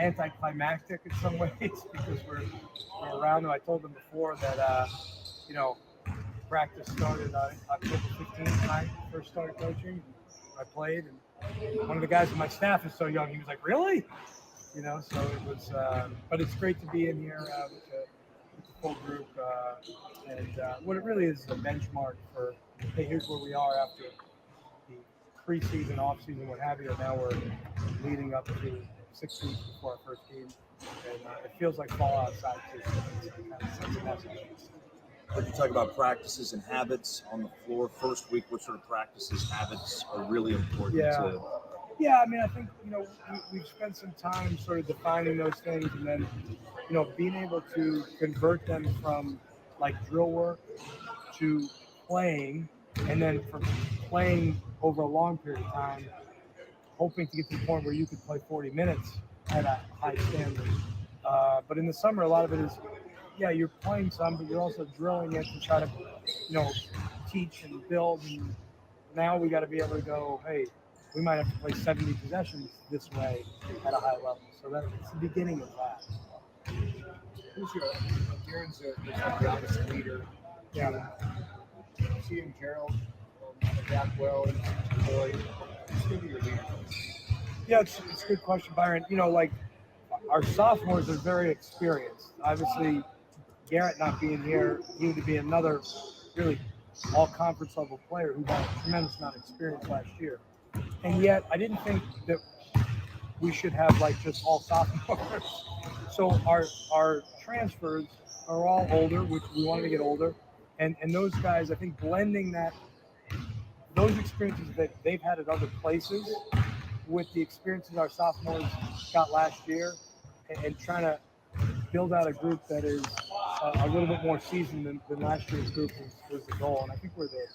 anticlimactic in some ways because we're around them. I told them before that, practice started on October 15th when I first started coaching. I played, and one of the guys on my staff is so young. He was like, "Really?" So it was. But it's great to be in here with the full group, and what it really is a benchmark for. Hey, here's where we are after the preseason, off-season, what have you. And now we're leading up to 6 weeks before our first game, and it feels like fall outside too. So it's kind of sense of message. When you talk about practices and habits on the floor, first week, what sort of practices, habits are really important to? Yeah, I mean, I think, we've spent some time sort of defining those things and then, being able to convert them from like drill work to playing, and then from playing over a long period of time, hoping to get to the point where you could play 40 minutes at a high standard. But in the summer, a lot of it is, you're playing some, but you're also drilling it to try to, teach and build. And now we got to be able to go, hey, we might have to play 70 possessions this way at a high level. So that's the beginning of that. Who's your Darren's the obvious leader? Yeah. Seeing Gerald adapt well, Boyd, who's going to be your leader? Yeah, it's a good question, Byron. Like our sophomores are very experienced. Obviously, Garrett not being here, he would be another really all-conference level player who had a tremendous amount of experience last year. And yet, I didn't think that we should have like just all sophomores. So our transfers are all older, which we wanted to get older. And those guys, I think blending those experiences that they've had at other places with the experiences our sophomores got last year and trying to build out a group that is a little bit more seasoned than last year's group was the goal. And I think we're there.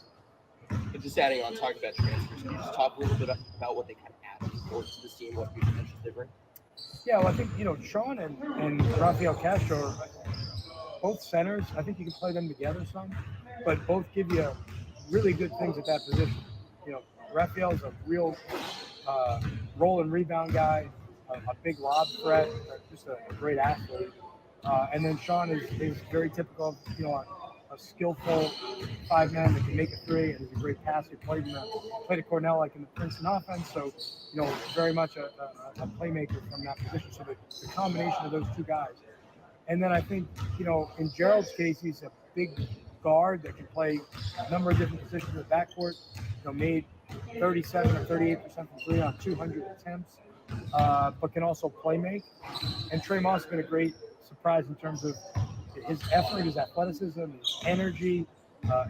And just adding on, talking about transfers, can you just talk a little bit about what they kind of add to this team, what future potential they bring? Yeah, well, I think, Sean and Rafael Castro are both centers. I think you can play them together some, but both give you really good things at that position. Rafael's a real roll and rebound guy, a big lob threat, just a great athlete. And then Sean is very typical of, a skillful 5-man that can make a three and is a great passer. Played at Cornell like in the Princeton offense, so very much a playmaker from that position. So the combination of those two guys, and then I think in Gerald's case, he's a big guard that can play a number of different positions in the backcourt. Made 37 or 38% from three on 200 attempts, but can also play make. And Trey Moss has been a great surprise in terms of his effort, his athleticism, his energy.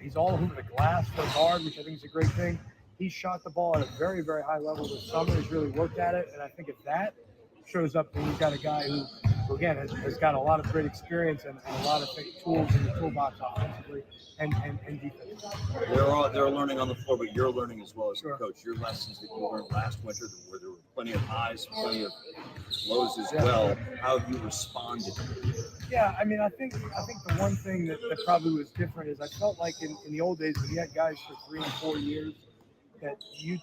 He's all over the glass for guard, which I think is a great thing. He shot the ball at a very, very high level this summer. He's really worked at it, and I think if that shows up, then you've got a guy who again, has got a lot of great experience and a lot of tools in the toolbox offensively and defensively. They're learning on the floor, but you're learning as well as a coach. Your lessons that you learned last winter, where there were plenty of highs, plenty of lows as well. How have you responded? Yeah, I mean, I think the one thing that probably was different is I felt like in the old days when you had guys for 3 and 4 years that you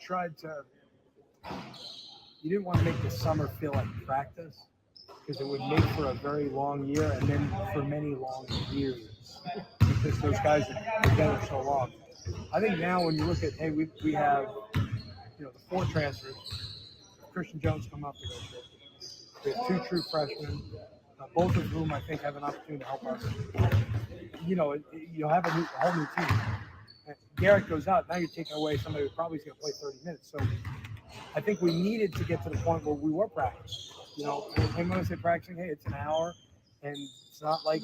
didn't want to make the summer feel like practice, because it would make for a very long year and then for many long years because those guys are together so long. I think now when you look at, hey, we have, the 4 transfers, Christian Jones come up to those. We have 2 true freshmen, both of whom I think have an opportunity to help us. You'll have a whole new team. Garrett goes out, now you're taking away somebody who probably is going to play 30 minutes. So I think we needed to get to the point where we were practicing. And when I say practicing, hey, it's an hour, and it's not like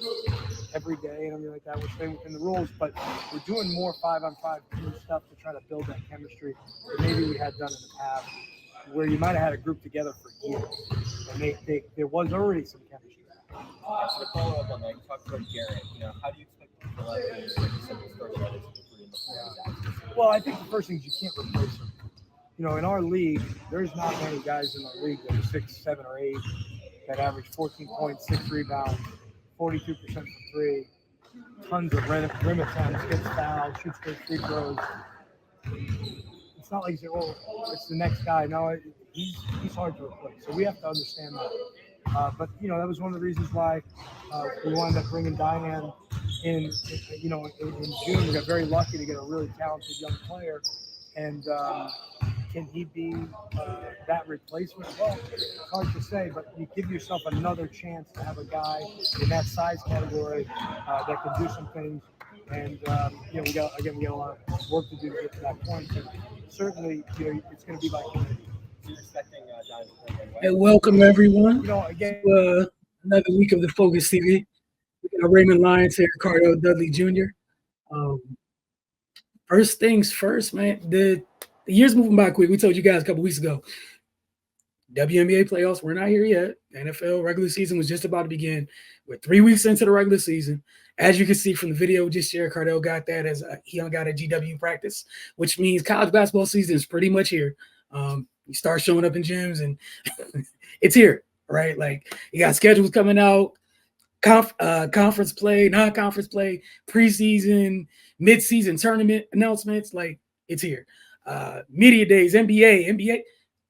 every day and everything like that. We're staying within the rules, but we're doing more 5-on-5 team stuff to try to build that chemistry that maybe we had done in the past, where you might have had a group together for years, and there was already some chemistry. So to follow up on that, you talked about Garrett. How do you expect to fill out the starting lineup in the 3 Well, I think the first thing is you can't replace him. In our league, there's not many guys in the league that are 6, 7, or 8 that average 14 points, 6 rebounds, 42% from 3, tons of rim attempts, gets fouled, shoots great free throws. It's not like you say, it's the next guy. No, he's hard to replace. So we have to understand that. But that was one of the reasons why we wound up bringing Diane in. In June, we got very lucky to get a really talented young player, and can he be that replacement? Well, it's hard to say, but you give yourself another chance to have a guy in that size category that can do some things. And we got a lot of work to do to get to that point. But certainly, it's going to be like You're expecting Giants to win, right? Hey, welcome everyone again. to another week of the Focus TV. We got Raymond Lyons here, Cardell Dudley Jr. First things first, man. The year's moving by quick. We told you guys a couple weeks ago. WNBA playoffs, we're not here yet. The NFL regular season was just about to begin. We're 3 weeks into the regular season. As you can see from the video just shared, Cardell got that as he got a GW practice, which means college basketball season is pretty much here. You start showing up in gyms and it's here, right? Like you got schedules coming out, conference play, non-conference play, preseason, mid-season tournament announcements. Like it's here. Media days, NBA,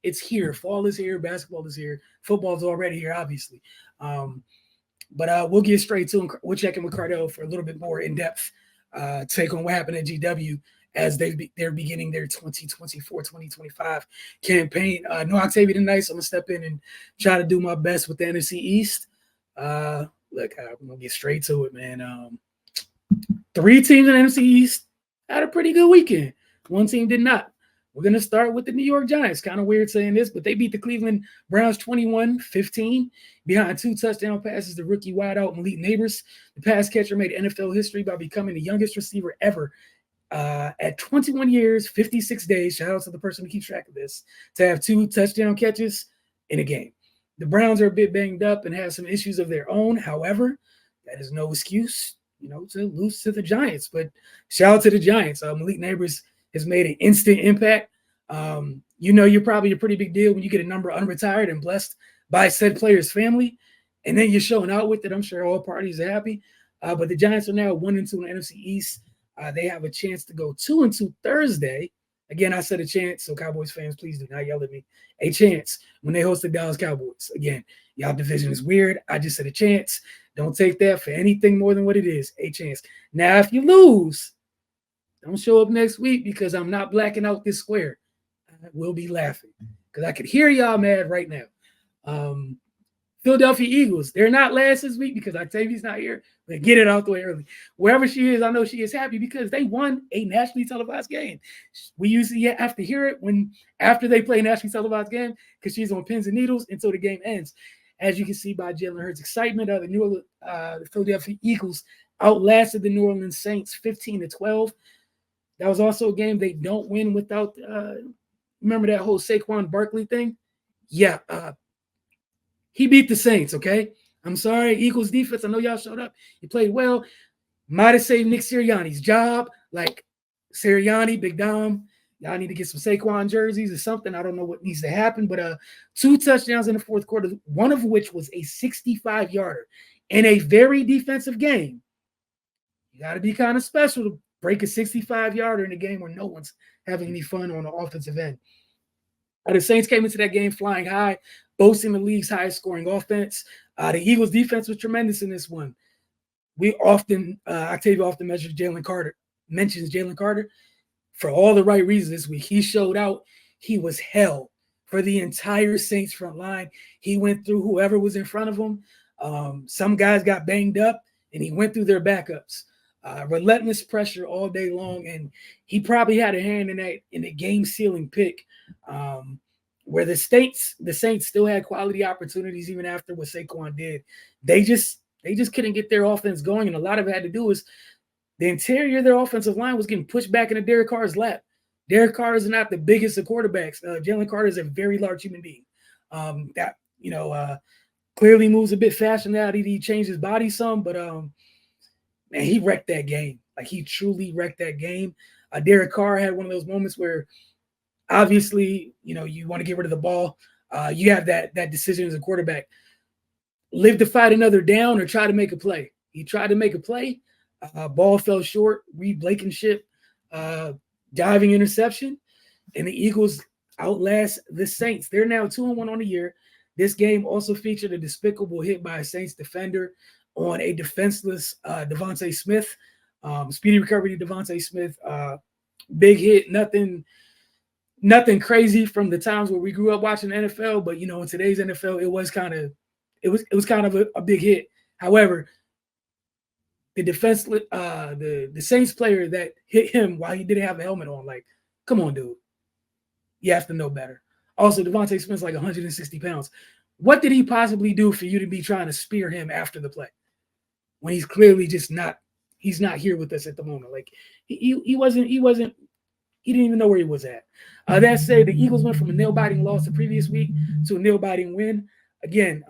it's here. Fall is here. Basketball is here. Football is already here, obviously. But we'll get straight to them. We'll check in with Cardell for a little bit more in-depth take on what happened at GW as they're beginning their 2024-2025 campaign. No Octavia tonight, so I'm going to step in and try to do my best with the NFC East. Look, I'm going to get straight to it, man. 3 teams in the NFC East had a pretty good weekend. 1 team did not. We're going to start with the New York Giants. Kind of weird saying this, but they beat the Cleveland Browns 21-15 behind 2 touchdown passes to rookie wideout Malik Neighbors. The pass catcher made NFL history by becoming the youngest receiver ever at 21 years, 56 days. Shout out to the person who keeps track of this, to have 2 touchdown catches in a game. The Browns are a bit banged up and have some issues of their own. However, that is no excuse, to lose to the Giants. But shout out to the Giants. Malik Neighbors has made an instant impact. You're probably a pretty big deal when you get a number unretired and blessed by said player's family, and then you're showing out with it. I'm sure all parties are happy. But the Giants are now 1-2 in the NFC East. They have a chance to go 2-2 Thursday. Again, I said a chance, so Cowboys fans, please do not yell at me. A chance when they host the Dallas Cowboys. Again, y'all division is weird. I just said a chance. Don't take that for anything more than what it is, a chance. Now, if you lose, don't show up next week because I'm not blacking out this square. I will be laughing because I could hear y'all mad right now. Philadelphia Eagles, they're not last this week because Octavia's not here, but get it out the way early. Wherever she is, I know she is happy because they won a nationally televised game. We usually have to hear it after they play a nationally televised game because she's on pins and needles until the game ends. As you can see by Jalen Hurts' excitement, the Philadelphia Eagles outlasted the New Orleans Saints 15-12. That was also a game they don't win without remember that whole Saquon Barkley thing? Yeah, he beat the Saints, okay? I'm sorry, Eagles defense, I know y'all showed up. You played well. Might have saved Nick Sirianni's job. Like Sirianni, Big Dom, y'all need to get some Saquon jerseys or something. I don't know what needs to happen, but 2 touchdowns in the fourth quarter, one of which was a 65-yarder in a very defensive game. You got to be kind of special to break a 65-yarder in a game where no one's having any fun on the offensive end. The Saints came into that game flying high, boasting the league's highest scoring offense. The Eagles' defense was tremendous in this one. Octavia often mentions Jalen Carter for all the right reasons this week. He showed out. He was hell for the entire Saints front line. He went through whoever was in front of him. Some guys got banged up, and he went through their backups. Relentless pressure all day long, and he probably had a hand in the game-sealing pick, where the Saints still had quality opportunities even after what Saquon did. They just couldn't get their offense going, and a lot of it had to do is the interior of their offensive line was getting pushed back into Derek Carr's lap. Derek Carr is not the biggest of quarterbacks. Jalen Carter is a very large human being. Clearly moves a bit faster now that he changed his body some, but man, he wrecked that game. Like, he truly wrecked that game. Derek Carr had one of those moments where, obviously, you want to get rid of the ball. You have that decision as a quarterback. Live to fight another down or try to make a play. He tried to make a play. Ball fell short. Reed Blankenship diving interception. And the Eagles outlast the Saints. They're now 2-1 on the year. This game also featured a despicable hit by a Saints defender on a defenseless Devontae Smith. Speedy recovery to Devontae Smith. Big hit, nothing crazy from the times where we grew up watching the NFL, but in today's NFL, it was kind of a big hit. However, the defense, the Saints player that hit him while he didn't have a helmet on, like, come on, dude. You have to know better. Also, Devontae Smith's like 160 pounds. What did he possibly do for you to be trying to spear him after the play when he's clearly just not? He's not here with us at the moment. Like he wasn't. He didn't even know where he was at. That said, the Eagles went from a nail-biting loss the previous week to a nail-biting win. Again,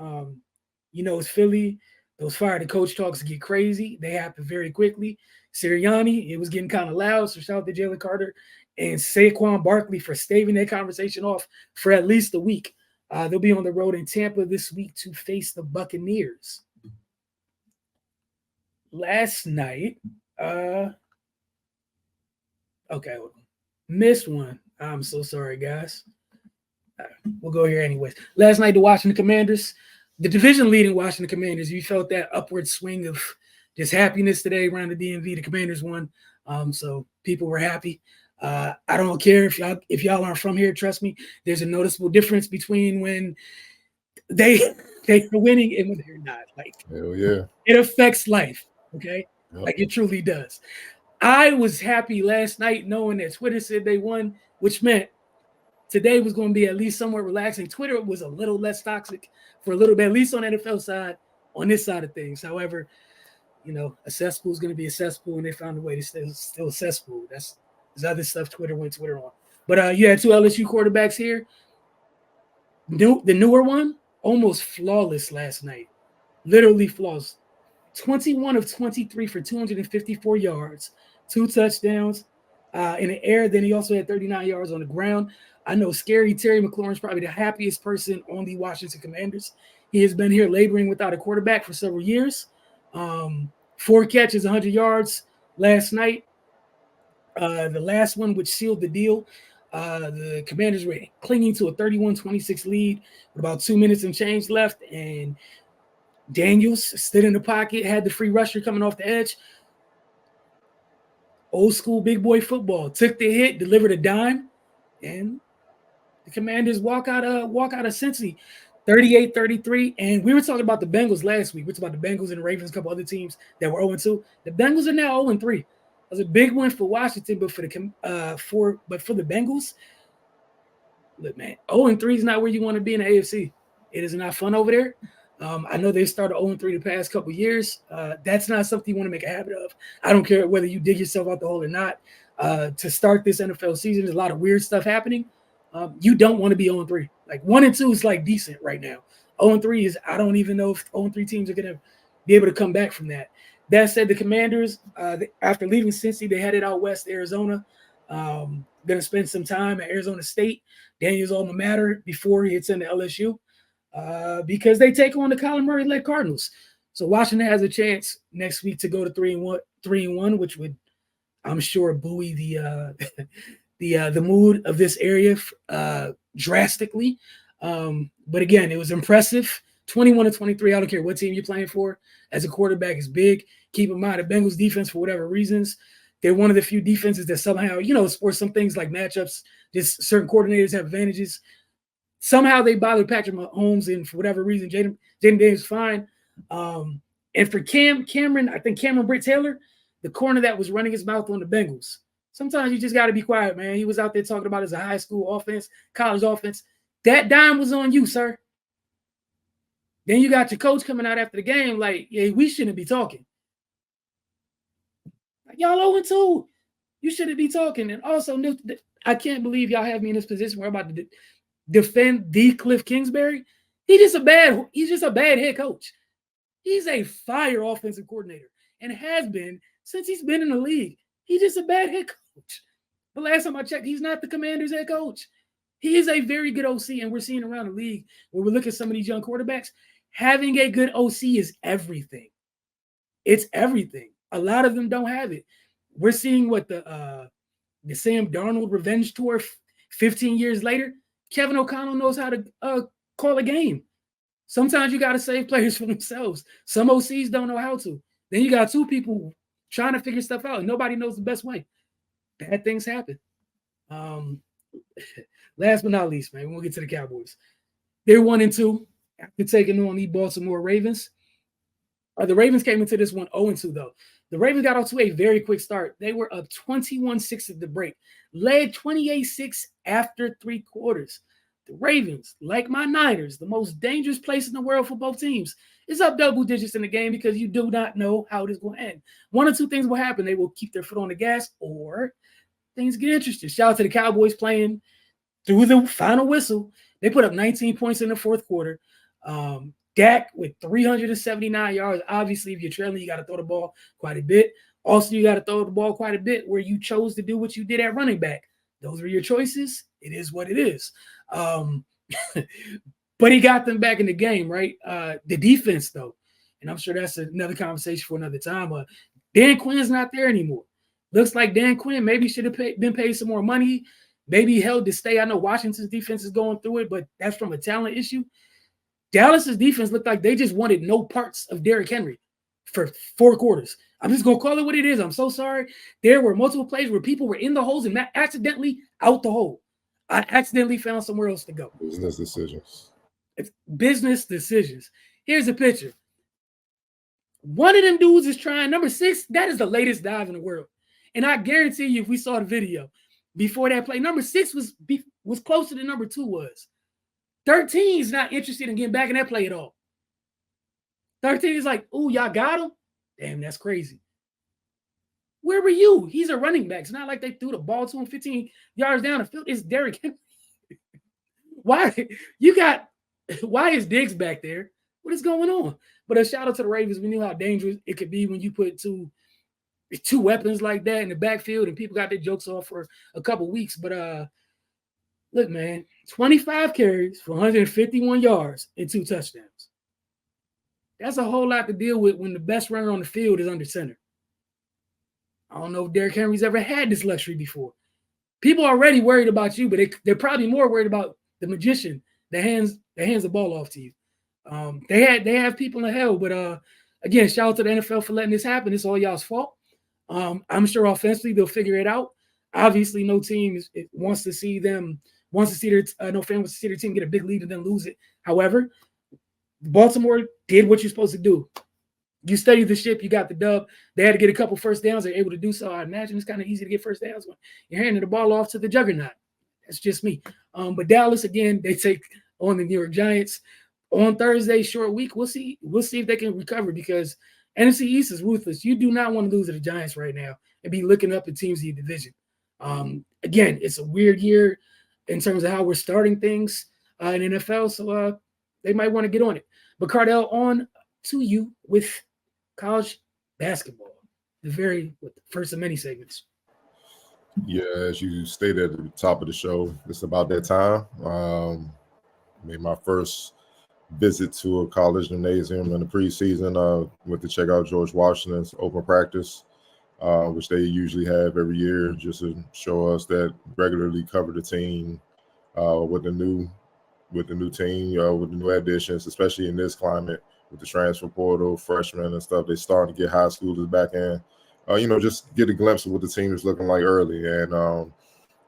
it's Philly. Those fire the coach talks get crazy. They happen very quickly. Sirianni, it was getting kind of loud. So shout out to Jalen Carter and Saquon Barkley for staving that conversation off for at least a week. They'll be on the road in Tampa this week to face the Buccaneers. Last night, missed one. I'm so sorry, guys. We'll go here anyways. Last night, the Washington Commanders, the division-leading Washington Commanders, you felt that upward swing of just happiness today around the DMV. The Commanders won, so people were happy. I don't care if y'all aren't from here. Trust me, there's a noticeable difference between when they're winning and when they're not. Like, hell yeah, it affects life. Okay, yep. Like it truly does. I was happy last night knowing that Twitter said they won, which meant today was going to be at least somewhat relaxing. Twitter was a little less toxic for a little bit, at least on the NFL side, on this side of things. However, a cesspool is going to be a cesspool, and they found a way to still a cesspool. There's other stuff Twitter went Twitter on. But you had two LSU quarterbacks here. The newer one, almost flawless last night. Literally flawless. 21 of 23 for 254 yards, 2 touchdowns in the air. Then he also had 39 yards on the ground. I know Scary Terry McLaurin's probably the happiest person on the Washington Commanders. He has been here laboring without a quarterback for several years. 4 catches, 100 yards last night. The last one, which sealed the deal, the Commanders were clinging to a 31-26 lead with about 2 minutes and change left, and Daniels stood in the pocket, had the free rusher coming off the edge. Old school big boy football. Took the hit, delivered a dime, and the Commanders walk out of Cincy, 38-33. And we were talking about the Bengals last week. We talked about the Bengals and the Ravens, a couple other teams that were 0-2. The Bengals are now 0-3. It was a big win for Washington, but for the Bengals, look, man, 0-3 is not where you want to be in the AFC. It is not fun over there. I know they started 0-3 the past couple years. That's not something you want to make a habit of. I don't care whether you dig yourself out the hole or not. To start this NFL season, there's a lot of weird stuff happening. You don't want to be 0-3. Like 1-2 is like decent right now. 0-3 is, I don't even know if 0-3 teams are going to be able to come back from that. That said, the Commanders, after leaving Cincy, they headed out west to Arizona. Going to spend some time at Arizona State, Daniel's alma mater, before he hits into LSU. Because they take on the Kyler Murray-led Cardinals. So Washington has a chance next week to go to 3-1, which would, I'm sure, buoy the mood of this area drastically. But again, it was impressive. 21-23. I don't care what team you're playing for. As a quarterback is big. Keep in mind, the Bengals defense, for whatever reasons, they're one of the few defenses that somehow, for some things like matchups, just certain coordinators have advantages. Somehow they bothered Patrick Mahomes, and for whatever reason, Jaden Daniels fine. And for Cameron, I think Cameron Britt Taylor, the corner that was running his mouth on the Bengals. Sometimes you just got to be quiet, man. He was out there talking about his high school offense, college offense. That dime was on you, sir. Then you got your coach coming out after the game like, yeah, we shouldn't be talking. Like, y'all 0-2. You shouldn't be talking. And also, I can't believe y'all have me in this position where I'm about to defend the Cliff Kingsbury. He's just a bad head coach. He's a fire offensive coordinator and has been since he's been in the league. He's just a bad head coach. But last time I checked, he's not the Commanders' head coach. He is a very good OC, and we're seeing around the league where we look at some of these young quarterbacks, having a good OC is everything. It's everything. A lot of them don't have it. We're seeing what the Sam Darnold revenge tour 15 years later. Kevin O'Connell knows how to call a game. Sometimes you got to save players for themselves. Some OCs don't know how to. Then you got two people trying to figure stuff out, and nobody knows the best way. Bad things happen. Last but not least, man, we'll get to the Cowboys. They're 1-2 after taking on the Baltimore Ravens. The Ravens came into this one 0-2, though. The Ravens got off to a very quick start. They were up 21-6 at the break, led 28-6 after 3 quarters. The Ravens, like my Niners, the most dangerous place in the world for both teams, is up double digits in the game because you do not know how it is going to end. One or two things will happen. They will keep their foot on the gas or things get interesting. Shout out to the Cowboys playing through the final whistle. They put up 19 points in the fourth quarter. Dak with 379 yards. Obviously, if you're trailing, you got to throw the ball quite a bit. Also, you got to throw the ball quite a bit where you chose to do what you did at running back. Those were your choices. It is what it is. But he got them back in the game, right? The defense, though, and I'm sure that's another conversation for another time. Dan Quinn's not there anymore. Looks like Dan Quinn maybe should have been paid some more money. Maybe held to stay. I know Washington's defense is going through it, but that's from a talent issue. Dallas's defense looked like they just wanted no parts of Derrick Henry for 4 quarters. I'm just going to call it what it is. I'm so sorry. There were multiple plays where people were in the holes and accidentally out the hole. I accidentally found somewhere else to go. Business decisions. It's business decisions. Here's a picture. One of them dudes is trying number 6. That is the latest dive in the world. And I guarantee you, if we saw the video before that play, number 6 was closer than number 2 was. 13 is not interested in getting back in that play at all. 13 is like, ooh, y'all got him? Damn, that's crazy. Where were you? He's a running back. It's not like they threw the ball to him 15 yards down the field. It's Derrick Henry. Why is Diggs back there? What is going on? But a shout out to the Ravens. We knew how dangerous it could be when you put two weapons like that in the backfield and people got their jokes off for a couple weeks. But look, man, 25 carries for 151 yards and 2 touchdowns. That's a whole lot to deal with when the best runner on the field is under center. I don't know if Derrick Henry's ever had this luxury before. People are already worried about you, but they're probably more worried about the magician that hands the ball off to you. They have people in hell, but again, shout out to the NFL for letting this happen. It's all y'all's fault. I'm sure offensively they'll figure it out. Obviously, no team wants to see their team get a big lead and then lose it. However, Baltimore did what you're supposed to do. You studied the ship, you got the dub. They had to get a couple first downs. They're able to do so. I imagine it's kind of easy to get first downs when you're handing the ball off to the juggernaut. That's just me. But Dallas, again, they take on the New York Giants on Thursday, short week. We'll see if they can recover because NFC East is ruthless. You do not want to lose to the Giants right now and be looking up at teams in your division. Again, it's a weird year in terms of how we're starting things in NFL, so they might want to get on it. But Cardell, on to you with college basketball, the first of many segments. Yeah, as you stated at the top of the show, it's about that time. Made my first visit to a college gymnasium in the preseason. Went to check out George Washington's open practice, which they usually have every year, just to show us that regularly cover the team with the new team, with the new additions, especially in this climate with the transfer portal, freshmen and stuff. They starting to get high schoolers back in. Just get a glimpse of what the team is looking like early. And,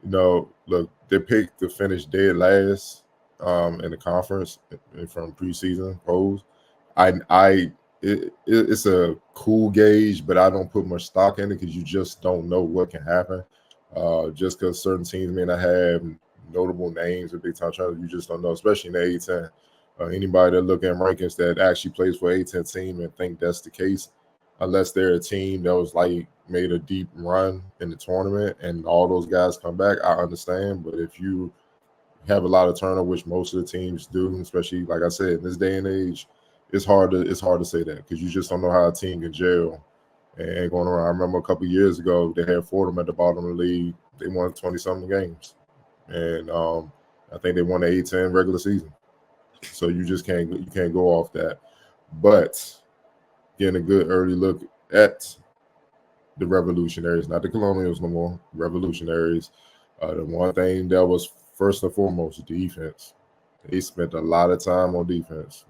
look, they picked to finish dead last in the conference from preseason polls. It's a cool gauge, but I don't put much stock in it because you just don't know what can happen. Just because certain teams may not have notable names or big time champions, you just don't know, especially in the A-10. Anybody that look at rankings that actually plays for A-10 team and think that's the case, unless they're a team that was made a deep run in the tournament and all those guys come back, I understand. But if you have a lot of turnover, which most of the teams do, especially like I said, in this day and age, it's hard to say that because you just don't know how a team can gel and going around. I remember a couple of years ago they had Fordham at the bottom of the league. They won 20-something games, and I think they won the A-10 regular season. So you just can't go off that. But getting a good early look at the Revolutionaries, not the Colonials no more, Revolutionaries. The one thing that was first and foremost defense. They spent a lot of time on defense.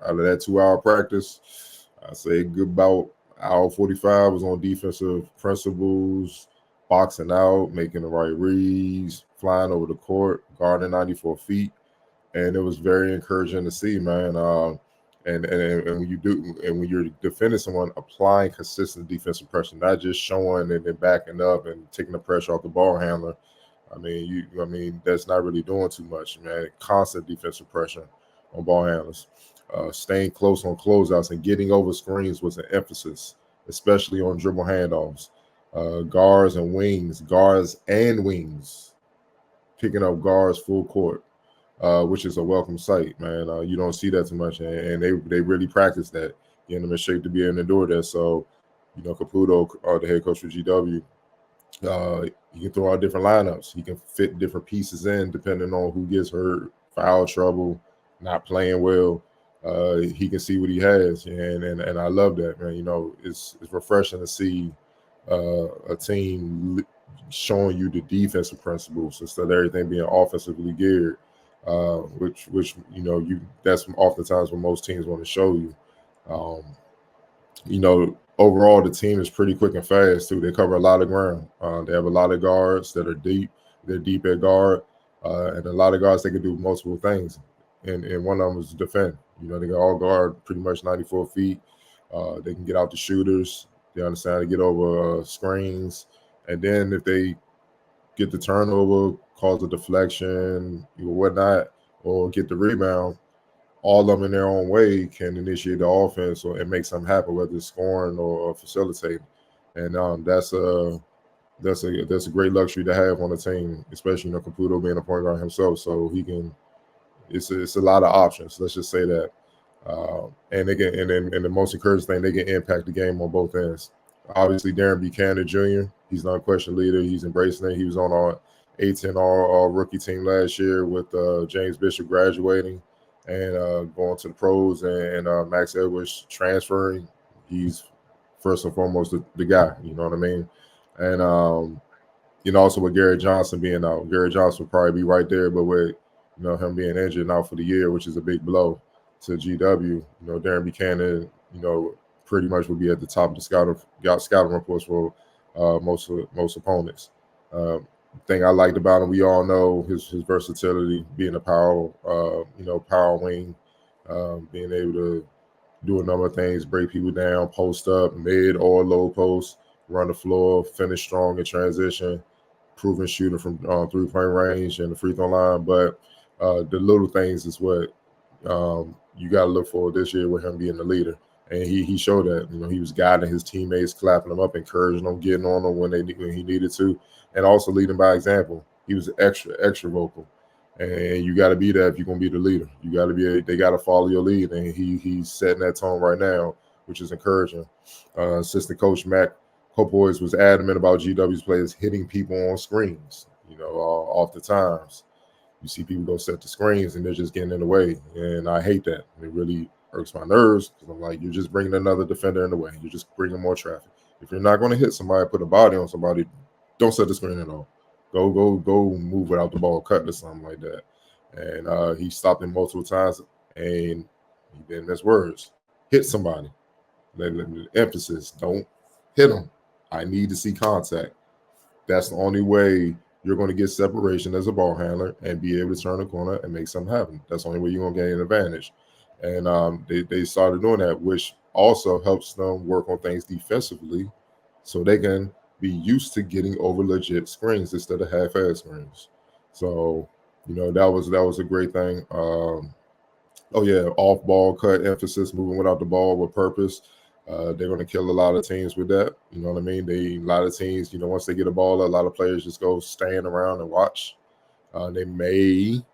Out of that 2-hour practice, I say good about hour 45 was on defensive principles, boxing out, making the right reads, flying over the court, guarding 94 feet. And it was very encouraging to see, man. And when you do, and when you're defending someone, applying consistent defensive pressure, not just showing and then backing up and taking the pressure off the ball handler. I mean, that's not really doing too much, man. Constant defensive pressure on ball handlers. Staying close on closeouts and getting over screens was an emphasis, especially on dribble handoffs. Guards and wings, picking up guards full court, which is a welcome sight, man. You don't see that too much, and they really practice that, getting them in shape to be able to endure that. So, Caputo, the head coach for GW, he can throw out different lineups. He can fit different pieces in depending on who gets hurt, foul trouble, not playing well. He can see what he has, and I love that, man. It's refreshing to see a team showing you the defensive principles instead of everything being offensively geared, which that's oftentimes what most teams want to show you. Overall, the team is pretty quick and fast too. They cover a lot of ground. They have a lot of guards that are deep. They're deep at guard, and a lot of guards that can do multiple things. And one of them is defend. They can all guard pretty much 94 feet. They can get out the shooters. They understand how to get over screens. And then if they get the turnover, cause a deflection, or whatnot, or get the rebound, all of them in their own way can initiate the offense and make something happen, whether it's scoring or facilitating. And that's a great luxury to have on the team, especially Caputo being a point guard himself. So he can. It's a lot of options. Let's just say that. And the most encouraging thing, they can impact the game on both ends. Obviously, Darren Buchanan Jr., he's not a question leader. He's embracing it. He was on our A10 all rookie team last year with James Bishop graduating and going to the pros, and Max Edwards transferring. He's first and foremost the guy, you know what I mean? And, also with Garrett Johnson being out, Garrett Johnson will probably be right there, but with him being injured now for the year, which is a big blow to GW. Darren Buchanan, pretty much will be at the top of the scouting reports for most opponents. Thing I liked about him, we all know his versatility, being a power wing, being able to do a number of things, break people down, post up, mid or low post, run the floor, finish strong in transition, proven shooter from 3-point range and the free throw line. But the little things is what you got to look for this year with him being the leader. And he showed that. He was guiding his teammates, clapping them up, encouraging them, getting on them when he needed to, and also leading by example. He was extra vocal. And you got to be that if you're going to be the leader. You got to they got to follow your lead. And he's setting that tone right now, which is encouraging. Assistant coach Mac Copois was adamant about GW's players hitting people on screens, off the times. You see people go set the screens and they're just getting in the way. And I hate that. It really irks my nerves because I'm like, you're just bringing another defender in the way. You're just bringing more traffic. If you're not going to hit somebody, put a body on somebody, don't set the screen at all. Go move without the ball cut or something like that. And he stopped him multiple times and he didn't miss words. Hit somebody. Emphasis, don't hit them. I need to see contact. That's the only way you're going to get separation as a ball handler and be able to turn the corner and make something happen. That's the only way you're going to gain an advantage. And they started doing that, which also helps them work on things defensively so they can be used to getting over legit screens instead of half-ass screens. So, that was a great thing. Off-ball cut emphasis, moving without the ball with purpose. They're going to kill a lot of teams with that. You know what I mean? A lot of teams, once they get a ball, a lot of players just go stand around and watch. They may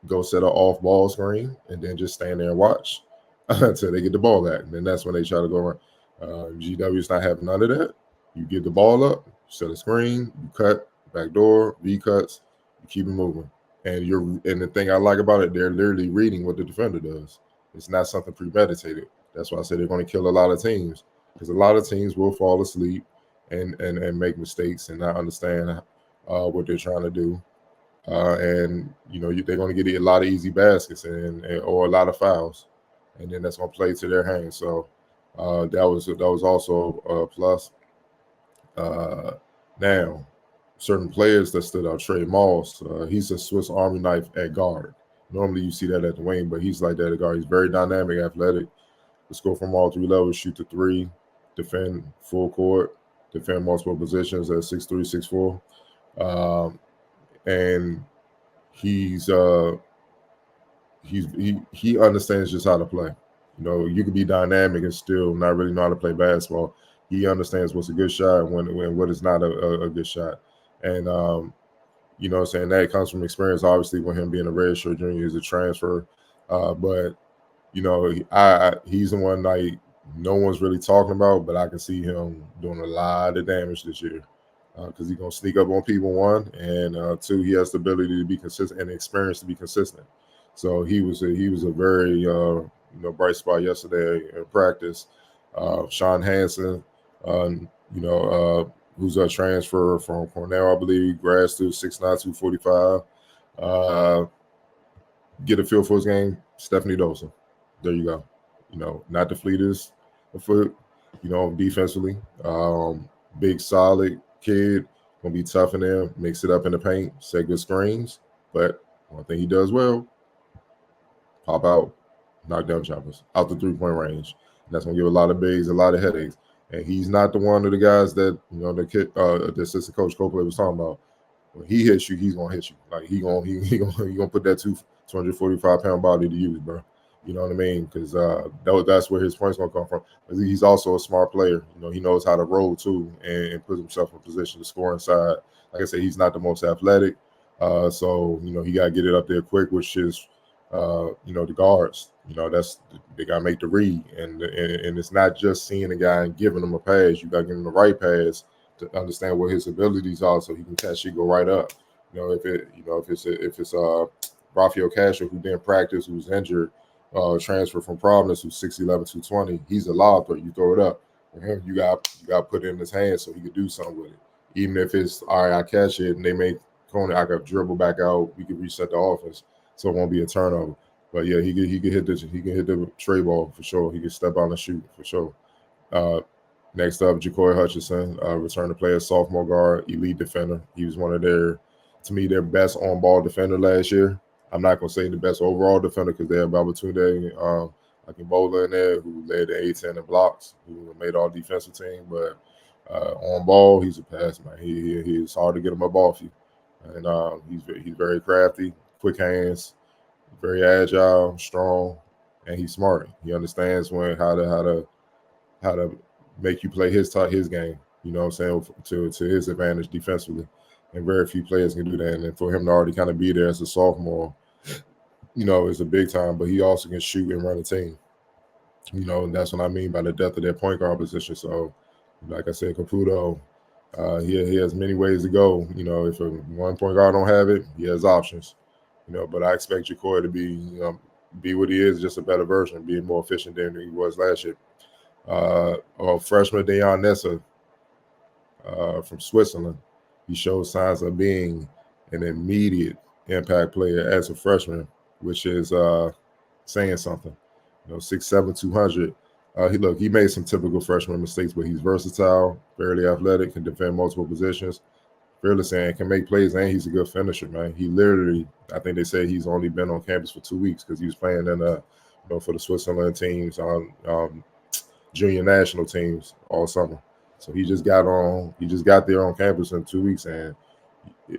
go set an off-ball screen and then just stand there and watch until they get the ball back. And then that's when they try to go around. GW's not having none of that. You get the ball up, set a screen, you cut, back door, V cuts, you keep it moving. And the thing I like about it, they're literally reading what the defender does. It's not something premeditated. That's why I say they're going to kill a lot of teams, because a lot of teams will fall asleep and make mistakes and not understand what they're trying to do. They're going to get a lot of easy baskets or a lot of fouls. and then that's going to play to their hands. So that was also a plus. Now, certain players that stood out. Trey Moss, he's a Swiss Army knife at guard. Normally you see that at the wing, but he's like that at guard. He's very dynamic, athletic. Can score from all three levels, shoot the three, defend full court, defend multiple positions at 6'3", 6'4". And he understands just how to play. You know, you can be dynamic and still not really know how to play basketball. He understands what's a good shot and when what is not a good shot. And you know what I'm saying, that comes from experience, obviously, with him being a redshirt junior, he's a transfer. But you know, he's the one like no one's really talking about, but I can see him doing a lot of damage this year. Because he's gonna sneak up on people, one, and two, he has the ability to be consistent and experience to be consistent. So he was a very bright spot yesterday in practice. Sean Hansen, who's a transfer from Cornell, I believe, grad student, 6'9", 245. Get a feel for his game. Stephanie Dosa, there you go. You know, not the fleetest of foot, defensively. Big, solid kid, gonna be tough in there, mix it up in the paint, set good screens. But one thing he does well, pop out, knock down jumpers out the 3-point range. And that's gonna give a lot of bigs a lot of headaches. And he's not the one of the guys that the assistant coach Copeland was talking about. When he hits you, he's gonna hit you. Like he gonna put that 245-pound body to use, bro. You know what I mean? Because that's where his points gonna come from. He's also a smart player. You know, he knows how to roll too and put himself in position to score inside. Like I said, he's not the most athletic, so he got to get it up there quick, which is the guards. They got to make the read, and it's not just seeing a guy and giving him a pass. You got to give him the right pass to understand what his abilities are, so he can catch it, go right up. If it's Rafael Castro, who didn't practice, who's injured. Transfer from Providence, who's 6'11", 220. He's a lob threat. You throw it up. For him, you got to put it in his hands so he could do something with it. Even if it's all right, I catch it and they make corner, I could dribble back out. We could reset the offense, so it won't be a turnover. But yeah, he could hit the tray ball for sure. He could step out and shoot for sure. Next up, Jacoy Hutchinson, return to play as sophomore guard, elite defender. He was one of their best on-ball defender last year. I'm not going to say the best overall defender because they have Babatunde Akinbola in there, who led the A-10 in blocks, who made all defensive team. But on ball, he's a pass man. He's hard to get him up off you. And he's very crafty, quick hands, very agile, strong, and he's smart. He understands how to make you play his game, you know what I'm saying, to his advantage defensively. And very few players can do that. And for him to already kind of be there as a sophomore, is a big time, but he also can shoot and run a team. And that's what I mean by the depth of their point guard position. So, like I said, Caputo, he has many ways to go. If one point guard don't have it, he has options. But I expect Jacoy to be what he is, just a better version, being more efficient than he was last year. Freshman Dejan Nessa from Switzerland. He shows signs of being an immediate impact player as a freshman, which is saying something. 6'7", 200. He made some typical freshman mistakes, but he's versatile, fairly athletic, can defend multiple positions, fearless, and can make plays, and he's a good finisher, man. He literally, I think they said he's only been on campus for 2 weeks because he was playing in for the Switzerland teams on junior national teams all summer. So he just got there on campus in 2 weeks, and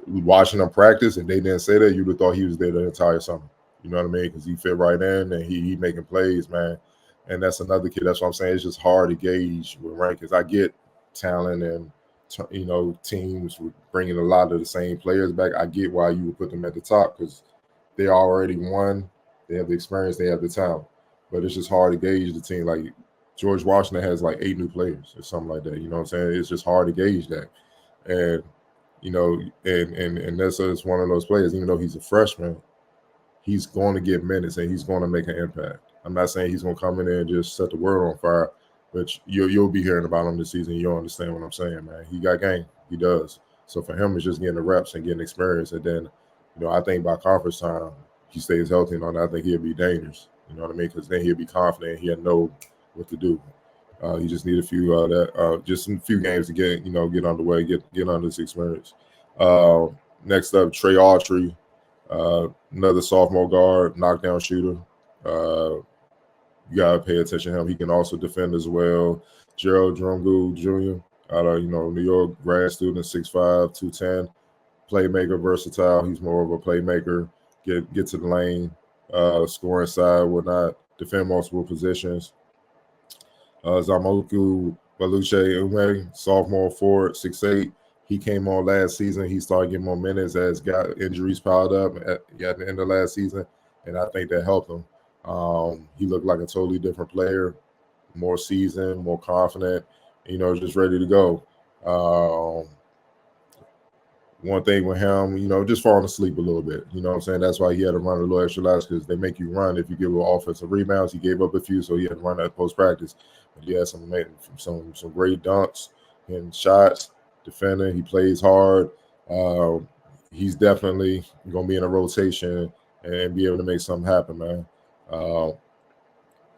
watching him practice, and they didn't say that, you would have thought he was there the entire summer. You know what I mean? Because he fit right in, and he making plays, man. And that's another kid. That's what I'm saying. It's just hard to gauge with rankings. I get talent and teams bringing a lot of the same players back. I get why you would put them at the top because they already won. They have the experience. They have the talent. But it's just hard to gauge the team. Like George Washington has like 8 new players or something like that. You know what I'm saying? It's just hard to gauge that. And and Nessa one of those players. Even though he's a freshman, he's going to get minutes and he's going to make an impact. I'm not saying he's going to come in there and just set the world on fire, but you'll be hearing about him this season. You'll understand what I'm saying, man. He got game. He does. So for him, it's just getting the reps and getting experience. And then, I think by conference time, he stays healthy and all that. I think he'll be dangerous. You know what I mean? Because then he'll be confident. He'll know what to do. You just need a few just a few games to get underway, get under this experience. Next up, Trey Autry, another sophomore guard, knockdown shooter. You gotta pay attention to him. He can also defend as well. Gerald Drungu Jr. out of New York, grad student, 6'5", 210, playmaker, versatile. He's more of a playmaker. Get to the lane, score inside, whatnot, defend multiple positions. Zamoku Baluche Ume, sophomore forward, 6'8". He came on last season. He started getting more minutes as got injuries piled up at the end of last season, and I think that helped him. He looked like a totally different player, more seasoned, more confident, just ready to go. One thing with him, just falling asleep a little bit. You know what I'm saying? That's why he had to run a little extra laps, because they make you run if you give offensive rebounds. He gave up a few, so he had to run that post-practice. But he had some great dunks and shots, defending. He plays hard. He's definitely going to be in a rotation and be able to make something happen, man.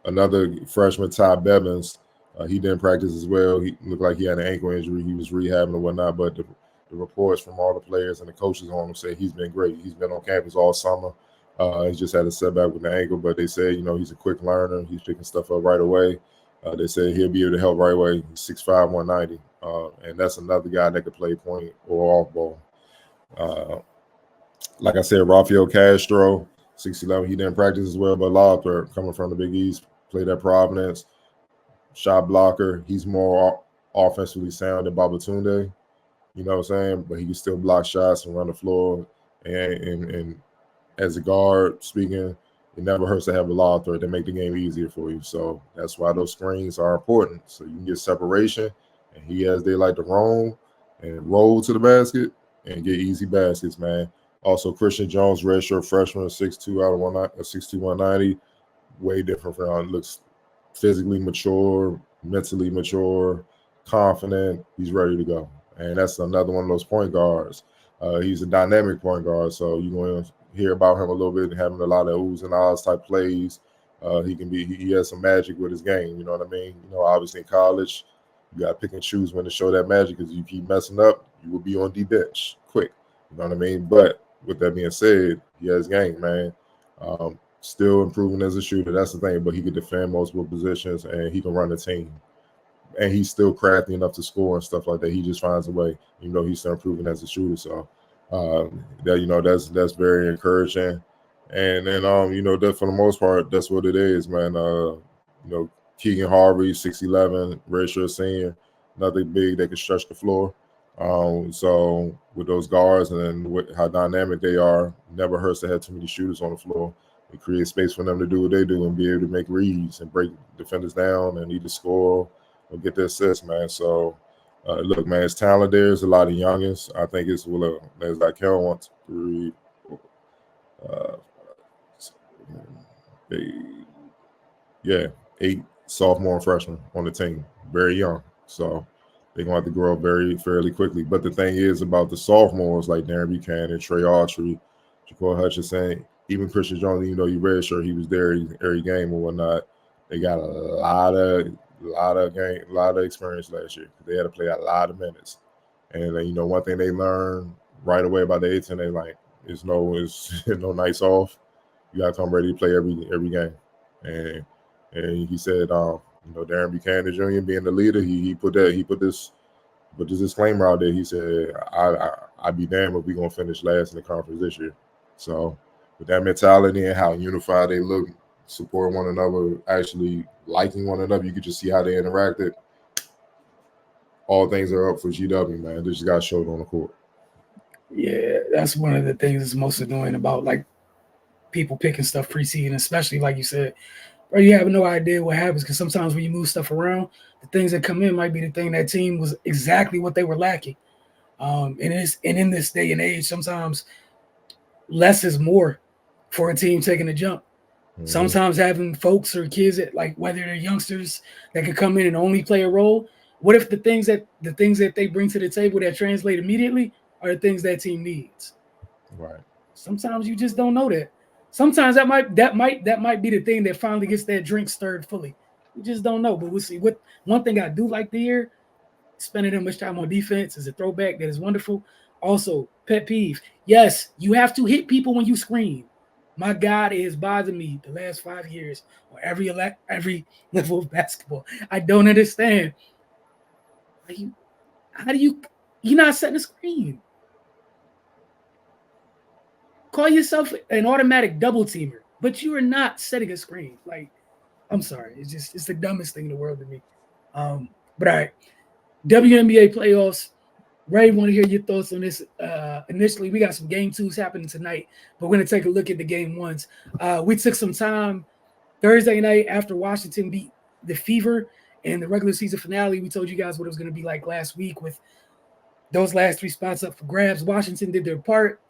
Another freshman, Ty Bevins, he didn't practice as well. He looked like he had an ankle injury. He was rehabbing and whatnot, but the reports from all the players and the coaches on him say he's been great. He's been on campus all summer. He just had a setback with the ankle, but they say, he's a quick learner. He's picking stuff up right away. They said he'll be able to help right away. He's 6'5", 190. And that's another guy that could play point or off ball. Like I said, Rafael Castro, 6'11", he didn't practice as well, but Lawler, coming from the Big East, played at Providence. Shot blocker. He's more offensively sound than Babatunde. You know what I'm saying? But he can still block shots and run the floor. And as a guard, speaking, it never hurts to have a law threat to make the game easier for you. So that's why those screens are important. So you can get separation, and he has they like to roam and roll to the basket and get easy baskets, man. Also, Christian Jones, redshirt freshman, 6'2", 190, way different from him. Looks physically mature, mentally mature, confident. He's ready to go. And that's another one of those point guards. He's a dynamic point guard, so you're going to hear about him a little bit, having a lot of oohs and ahs type plays. He has some magic with his game, you know what I mean? Obviously in college, you got to pick and choose when to show that magic, because you keep messing up, you will be on the bench quick, you know what I mean? But with that being said, he has game, man. Still improving as a shooter, that's the thing, but he can defend multiple positions, and he can run the team. And he's still crafty enough to score and stuff like that. He just finds a way, he's still improving as a shooter. So that's very encouraging. And then that for the most part, that's what it is, man. Keegan Harvey, 6'11", redshirt senior, another big that can stretch the floor. So with those guards and then how dynamic they are, never hurts to have too many shooters on the floor. It creates space for them to do what they do and be able to make reads and break defenders down and either score or get the assist, man. So, look, man, it's talent there. There's a lot of youngins. I think it's there's like 8 sophomore and freshmen on the team, very young. So they're going to have to grow up fairly quickly. But the thing is about the sophomores like Darren Buchanan, Trey Autry, Jaquan Hutchinson, even Christian Jones, he redshirt, he was there every game or whatnot. They got a lot of experience last year. They had to play a lot of minutes. And one thing they learned right away about the A-10, they like, it's no nights off. You gotta come ready to play every game. And he said, Darren Buchanan Jr. being the leader, he put this disclaimer out there. He said, I'd be damned if we're gonna finish last in the conference this year. So with that mentality and how unified they look, support one another, actually liking one another, you could just see how they interacted. All things are up for GW, man. They just got showed on the court. Yeah, that's one of the things that's most annoying about like people picking stuff preseason, especially like you said, bro, you have no idea what happens, because sometimes when you move stuff around, the things that come in might be the thing that team was exactly what they were lacking. And in this day and age, sometimes less is more for a team taking a jump. Mm-hmm. Sometimes having folks or kids that, like, whether they're youngsters that can come in and only play a role, what if the things that they bring to the table that translate immediately are the things that team needs? Right. Sometimes you just don't know that. sometimes that might be the thing that finally gets that drink stirred fully. We just don't know, but we'll see. What one thing I do like the year, spending that much time on defense is a throwback that is wonderful. Also, pet peeve. Yes, you have to hit people when you scream. My God, it has bothered me the last 5 years on every level of basketball. I don't understand. How do you're not setting a screen? Call yourself an automatic double teamer, but you are not setting a screen. Like, I'm sorry, it's the dumbest thing in the world to me. But all right, WNBA playoffs. Ray, want to hear your thoughts on this. Initially, we got some game twos happening tonight, but we're going to take a look at the game ones. We took some time Thursday night after Washington beat the Fever in the regular season finale. We told you guys what it was going to be like last week with those last 3 spots up for grabs. Washington did their part.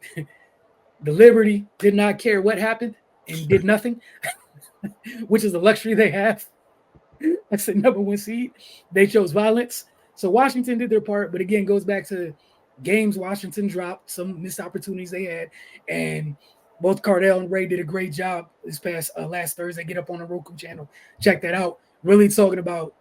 The Liberty did not care what happened and did nothing, which is the luxury they have. That's the number 1 seed. They chose violence. So Washington did their part, but again, goes back to games Washington dropped, some missed opportunities they had, and both Cardell and Ray did a great job this past last Thursday. Get up on the Roku channel, check that out. Really talking about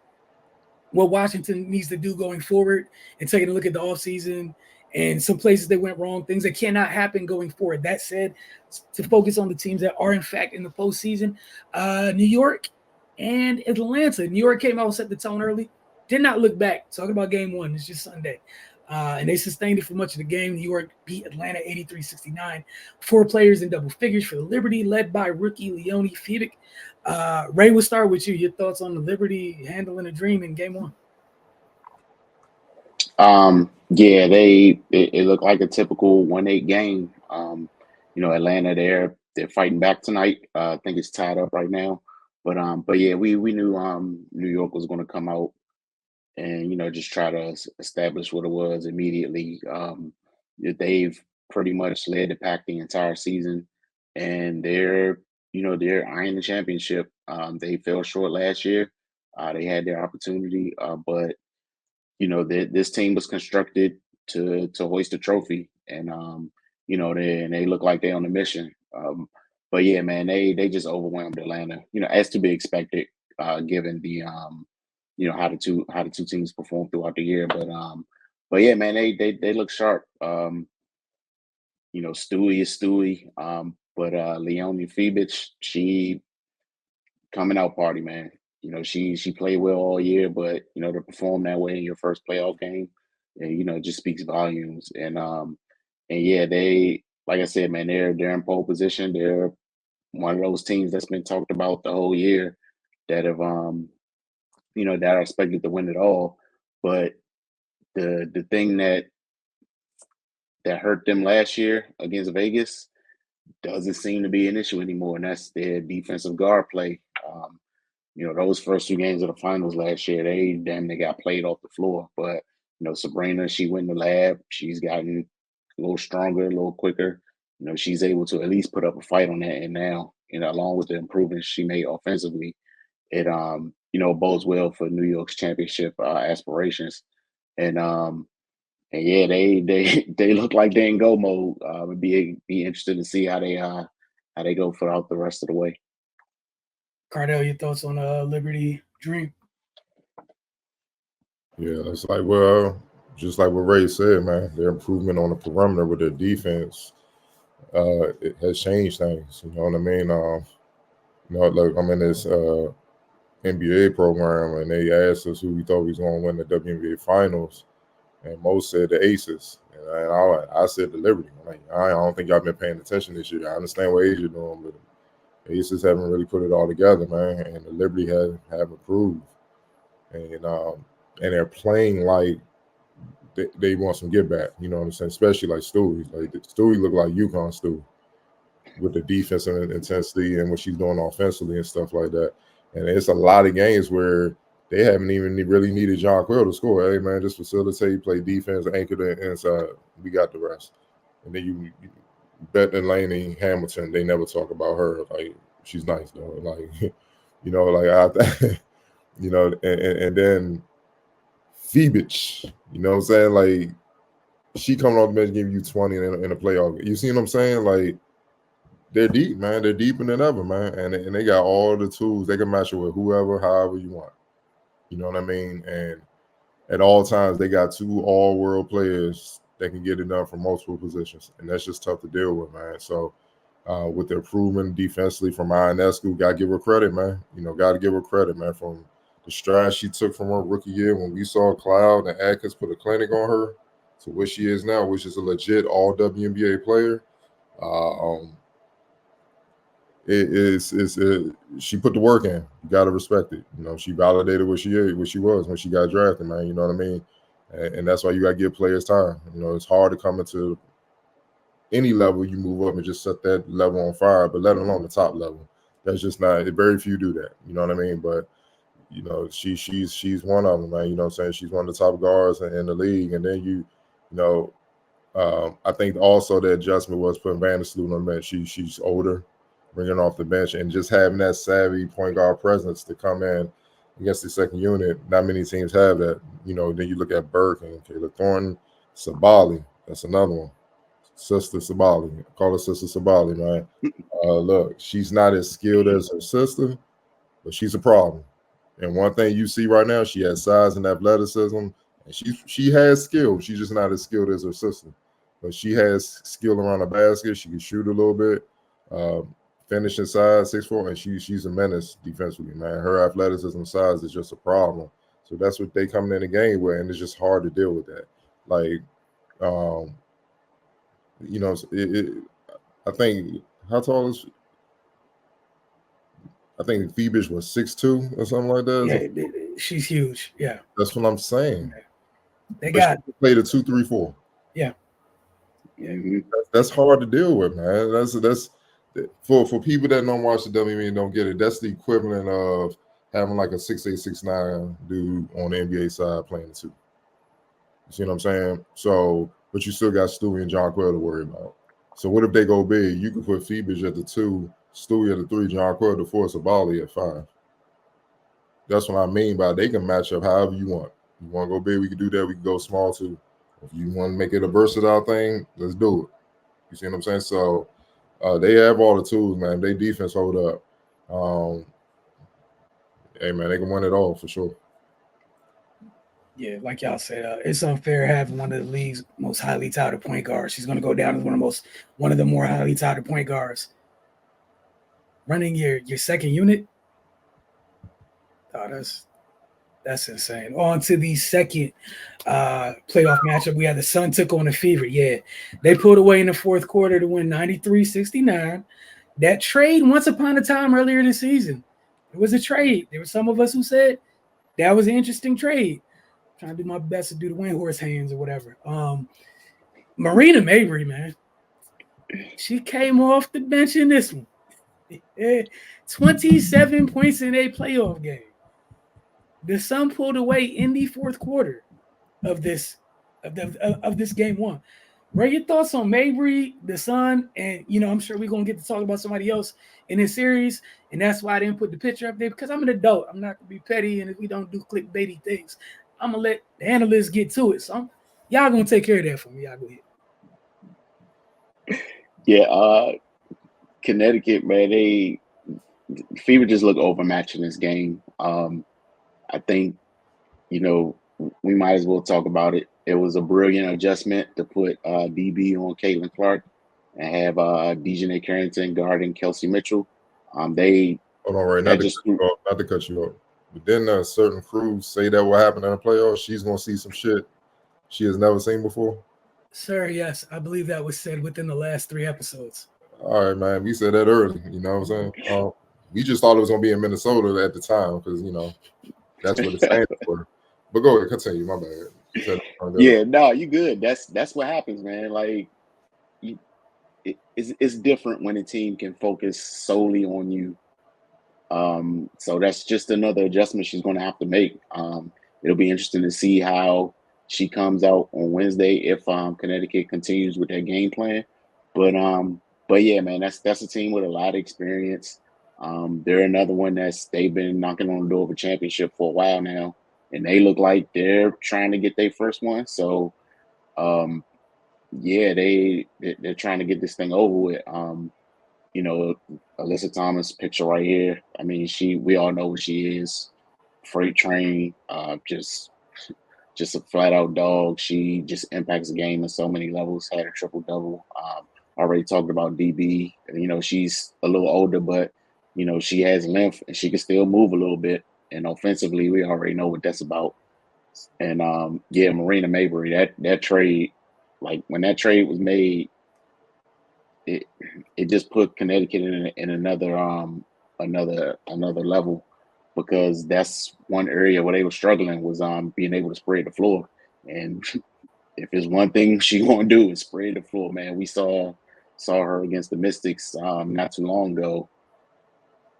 what Washington needs to do going forward and taking a look at the offseason and some places that went wrong, things that cannot happen going forward. That said, to focus on the teams that are in fact in the postseason, New York and Atlanta. New York came out and set the tone early. Did not look back. Talking about game 1, it's just Sunday. And they sustained it for much of the game. New York beat Atlanta 83-69. 4 players in double figures for the Liberty, led by rookie Leonie Fibic. Ray, we'll start with you. Your thoughts on the Liberty handling a dream in game 1? Yeah, it looked like a typical 1-8 game. Atlanta, they're fighting back tonight. I think it's tied up right now. But yeah, we knew New York was going to come out and just try to establish what it was immediately. They've pretty much led the pack the entire season, and they're eyeing the championship. They fell short last year. They had their opportunity, but this team was constructed to hoist a trophy, and they look like they're on a mission. But yeah, man, they just overwhelmed Atlanta. As to be expected, given the how the two teams perform throughout the year. But yeah, man, they look sharp. Stewie is Stewie. But Leonie Fibic, she coming out party, man. She played well all year, but to perform that way in your first playoff game, it just speaks volumes. And yeah, they, like I said, man, they're in pole position. They're one of those teams that's been talked about the whole year that have that are expected to win it all. But the thing that hurt them last year against Vegas doesn't seem to be an issue anymore, and that's their defensive guard play. Those first 2 games of the finals last year, they got played off the floor. But Sabrina, she went in the lab. She's gotten a little stronger, a little quicker. She's able to at least put up a fight on that. And now, along with the improvements she made offensively, it bodes well for New York's championship aspirations. And yeah, they look like they're in go mode. It'd be interested to see how they go throughout the rest of the way. Cardell, your thoughts on Liberty Dream? Yeah, it's like, just like what Ray said, man, their improvement on the perimeter with their defense, it has changed things. You know what I mean? Like I'm in this NBA program, and they asked us who we thought was going to win the WNBA finals, and most said the Aces, and I said the Liberty. Like, I don't think y'all been paying attention this year. I understand what Asia doing, but the Aces haven't really put it all together, man, and the Liberty have improved, and they're playing like they want some get back. You know what I'm saying? Especially like Stewie. Like Stewie looked like UConn Stewie with the defensive intensity and what she's doing offensively and stuff like that. And it's a lot of games where they haven't even really needed John Quill to score. Hey, man, just facilitate, play defense, anchor the inside. We got the rest. And then you bet in Laney Hamilton, they never talk about her. Like, she's nice, though. Like, and then Fibic, you know what I'm saying? Like, she coming off the bench giving you 20 in a playoff. You see what I'm saying? Like, they're deep, man. They're deeper than ever, man. And they got all the tools. They can match it with whoever, however you want. You know what I mean? And at all times, they got 2 all-world players that can get it done from multiple positions. And that's just tough to deal with, man. So with their improvement defensively from Ionescu, got to give her credit, man. You know, got to give her credit, man, from the stride she took from her rookie year when we saw Cloud and Atkins put a clinic on her to where she is now, which is a legit all-WNBA player. She put the work in. You got to respect it. You know, she validated what she was when she got drafted, man. You know what I mean? And that's why you got to give players time. You know, it's hard to come into any level you move up and just set that level on fire, but let alone the top level. That's just not. Very few do that. You know what I mean? But you know, she's one of them, man. You know what I'm saying? She's one of the top guards in the league. And then you know, I think also the adjustment was putting Vandersloot on the bench. She's older, bringing off the bench, and just having that savvy point guard presence to come in against the second unit. Not many teams have that. You know, then you look at Burke and Kayla Thornton, Sabali. That's another one. Sister Sabali. Call her Sister Sabali, man. Look, she's not as skilled as her sister, but she's a problem. And one thing you see right now, she has size and athleticism, and she has skill. She's just not as skilled as her sister, but she has skill around the basket. She can shoot a little bit, finish inside 6'4", and she's a menace defensively, man. Her athleticism size is just a problem. So that's what they come in the game with, and it's just hard to deal with that. Like, you know, I think how tall is? I think Phoebus was 6'2" or something like that. Yeah, she's huge. Yeah, that's what I'm saying. They got played a 2-3-4. Yeah, that's hard to deal with, man. That's for people that don't watch the WNBA and don't get it. That's the equivalent of having like a 6'8", 6'9" dude on the NBA side playing the 2. You see what I'm saying? So, but you still got Stewie and John Quill to worry about. So what if they go big? You can put Phoebus at the 2, Stewie at the 3, John Quill at the 4, Sabali at 5. That's what I mean by they can match up however you want. You want to go big, we can do that. We can go small too. If you want to make it a versatile thing, let's do it. You see what I'm saying? So they have all the tools, man. They defense hold up. Hey, man, they can win it all for sure. Yeah, like y'all said, it's unfair having one of the league's most highly touted point guards. She's going to go down as one of the more highly touted point guards. Running your second unit, oh, that's insane. On to the second playoff matchup. We had the Sun took on the Fever. Yeah, they pulled away in the fourth quarter to win 93-69. That trade once upon a time earlier this season, it was a trade. There were some of us who said that was an interesting trade. Trying to do my best to do the Windhorse hands or whatever. Marina Mabry, man. She came off the bench in this one. 27 points in a playoff game. The Sun pulled away in the fourth quarter of this game one. Ray, your thoughts on Mabry, the Sun, and I'm sure we're gonna get to talk about somebody else in this series, and that's why I didn't put the picture up there because I'm an adult. I'm not gonna be petty, and if we don't do clickbaity things, I'm gonna let the analysts get to it. So y'all gonna take care of that for me. Y'all go ahead. Yeah, Connecticut, man, Fever just look overmatched in this game. I think, we might as well talk about it. It was a brilliant adjustment to put DB on Caitlin Clark and have Dejanay Carrington guarding Kelsey Mitchell. Hold on, right? Not to cut you off. But then certain crews say that will happen in the playoffs. She's going to see some shit she has never seen before. Sir, yes. I believe that was said within the last 3 episodes. All right, man. We said that early. You know what I'm saying? We just thought it was going to be in Minnesota at the time because, that's what it's saying for. But go ahead. Continue. My bad. Yeah, no, you good. That's what happens, man. Like, it's different when a team can focus solely on you. So that's just another adjustment she's going to have to make. It'll be interesting to see how she comes out on Wednesday if Connecticut continues with their game plan. But yeah, man, that's a team with a lot of experience. They're another one they've been knocking on the door of a championship for a while now, and they look like they're trying to get their first one. So, yeah, they're trying to get this thing over with. you know, Alyssa Thomas picture right here. I mean, we all know what she is. Freight train, just a flat out dog. She just impacts the game in so many levels. Had a triple double. Already talked about DB. You know, she's a little older, but you know, she has length and she can still move a little bit. And offensively, we already know what that's about. And yeah, Marina Mabry, that trade, like when that trade was made, it just put Connecticut in another level, because that's one area where they were struggling, was being able to spread the floor. And if there's one thing she gonna do is spread the floor, man. We saw her against the Mystics not too long ago,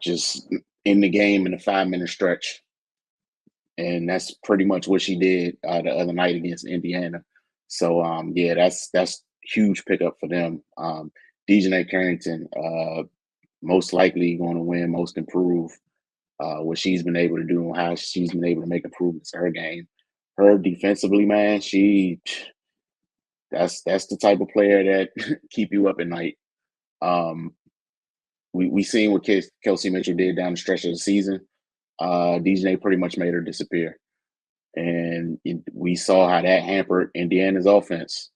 just in the game in a 5-minute stretch. And that's pretty much what she did the other night against Indiana. So yeah, that's huge pickup for them. Dejanay Carrington, most likely going to win Most Improved. What she's been able to do and how she's been able to make improvements to her game. Her defensively, man, that's the type of player that keep you up at night. We seen what Kelsey Mitchell did down the stretch of the season. DJ pretty much made her disappear. And we saw how that hampered Indiana's offense.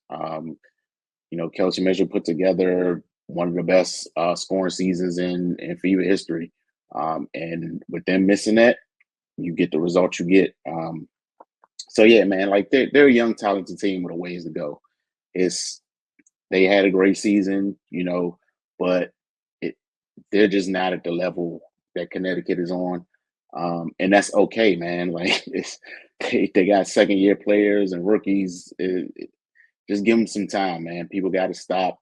You know, Kelsey Mitchell put together one of the best scoring seasons in FIBA history. And with them missing that, you get the result you get. So yeah, man, like they're a young, talented team with a ways to go. They had a great season, you know, but they're just not at the level that Connecticut is on. And that's okay, man. Like they got second-year players and rookies. Just give them some time, man. People got to stop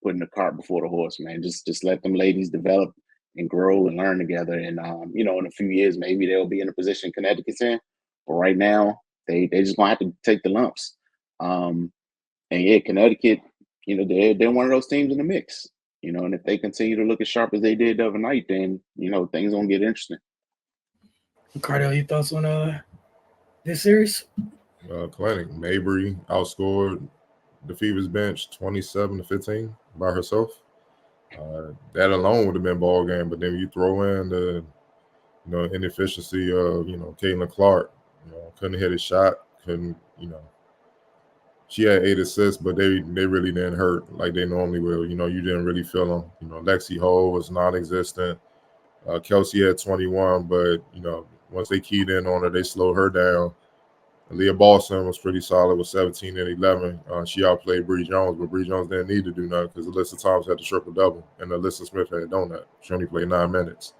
putting the cart before the horse, man. Just let them ladies develop and grow and learn together. And you know, in a few years, maybe they'll be in a position Connecticut's in. But right now, they just gonna have to take the lumps. And yeah, Connecticut, you know, they're one of those teams in the mix. You know, and if they continue to look as sharp as they did the other night, then you know things gonna get interesting. Cardell, your thoughts on this series? Clinic Mabry outscored the Fever's bench 27-15 by herself. That alone would have been ball game, but then you throw in the inefficiency of Caitlin Clark. Couldn't hit a shot. Couldn't She had 8 assists, but they really didn't hurt like they normally will. You didn't really feel them. Lexi Ho was non-existent. Kelsey had 21, but once they keyed in on her, they slowed her down. Leah Boston was pretty solid with 17 and 11. She outplayed Bree Jones, but Bree Jones didn't need to do nothing because Alyssa Thomas had the triple-double, and Alyssa Smith had donut. She only played 9 minutes.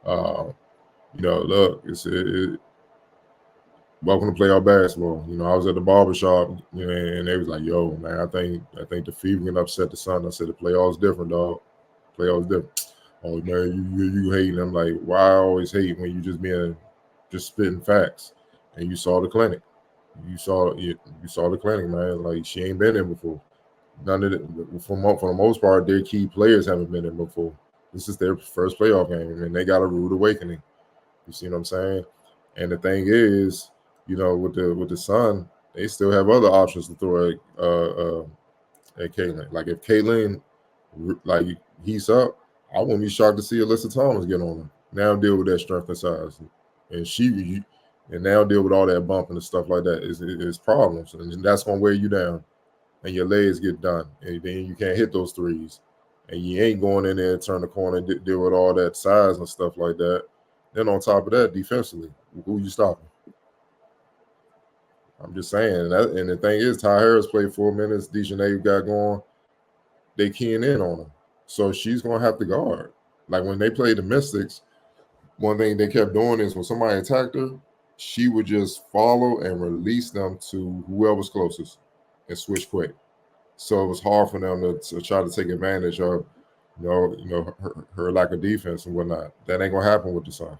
Look, welcome to playoff basketball. I was at the barbershop, and they was like, yo, man, I think the Fever can upset the Sun. I said, the playoffs different, dog. Playoffs different. Oh, man, you hating. I'm like, why I always hate when you just spitting facts? And you saw the clinic. You saw the clinic, man. Like, she ain't been there before. None of it. For the most part, their key players haven't been there before. This is their first playoff game, and they got a rude awakening. You see what I'm saying? And the thing is, with the Sun, they still have other options to throw at Caitlin. Like, if Caitlin heats up, I wouldn't be shocked to see Alyssa Thomas get on her. Now deal with that strength and size, and now deal with all that bumping and stuff like that is problems, and that's gonna wear you down, and your legs get done, and then you can't hit those threes, and you ain't going in there and turn the corner and deal with all that size and stuff like that. Then on top of that, defensively, who you stopping? I'm just saying, and the thing is, Ty Harris played 4 minutes. Dejanay got going. They keying in on her, so she's gonna have to guard. Like when they played the Mystics, one thing they kept doing is when somebody attacked her, she would just follow and release them to whoever's closest and switch quick. So it was hard for them to try to take advantage of, her lack of defense and whatnot. That ain't gonna happen with the Sun,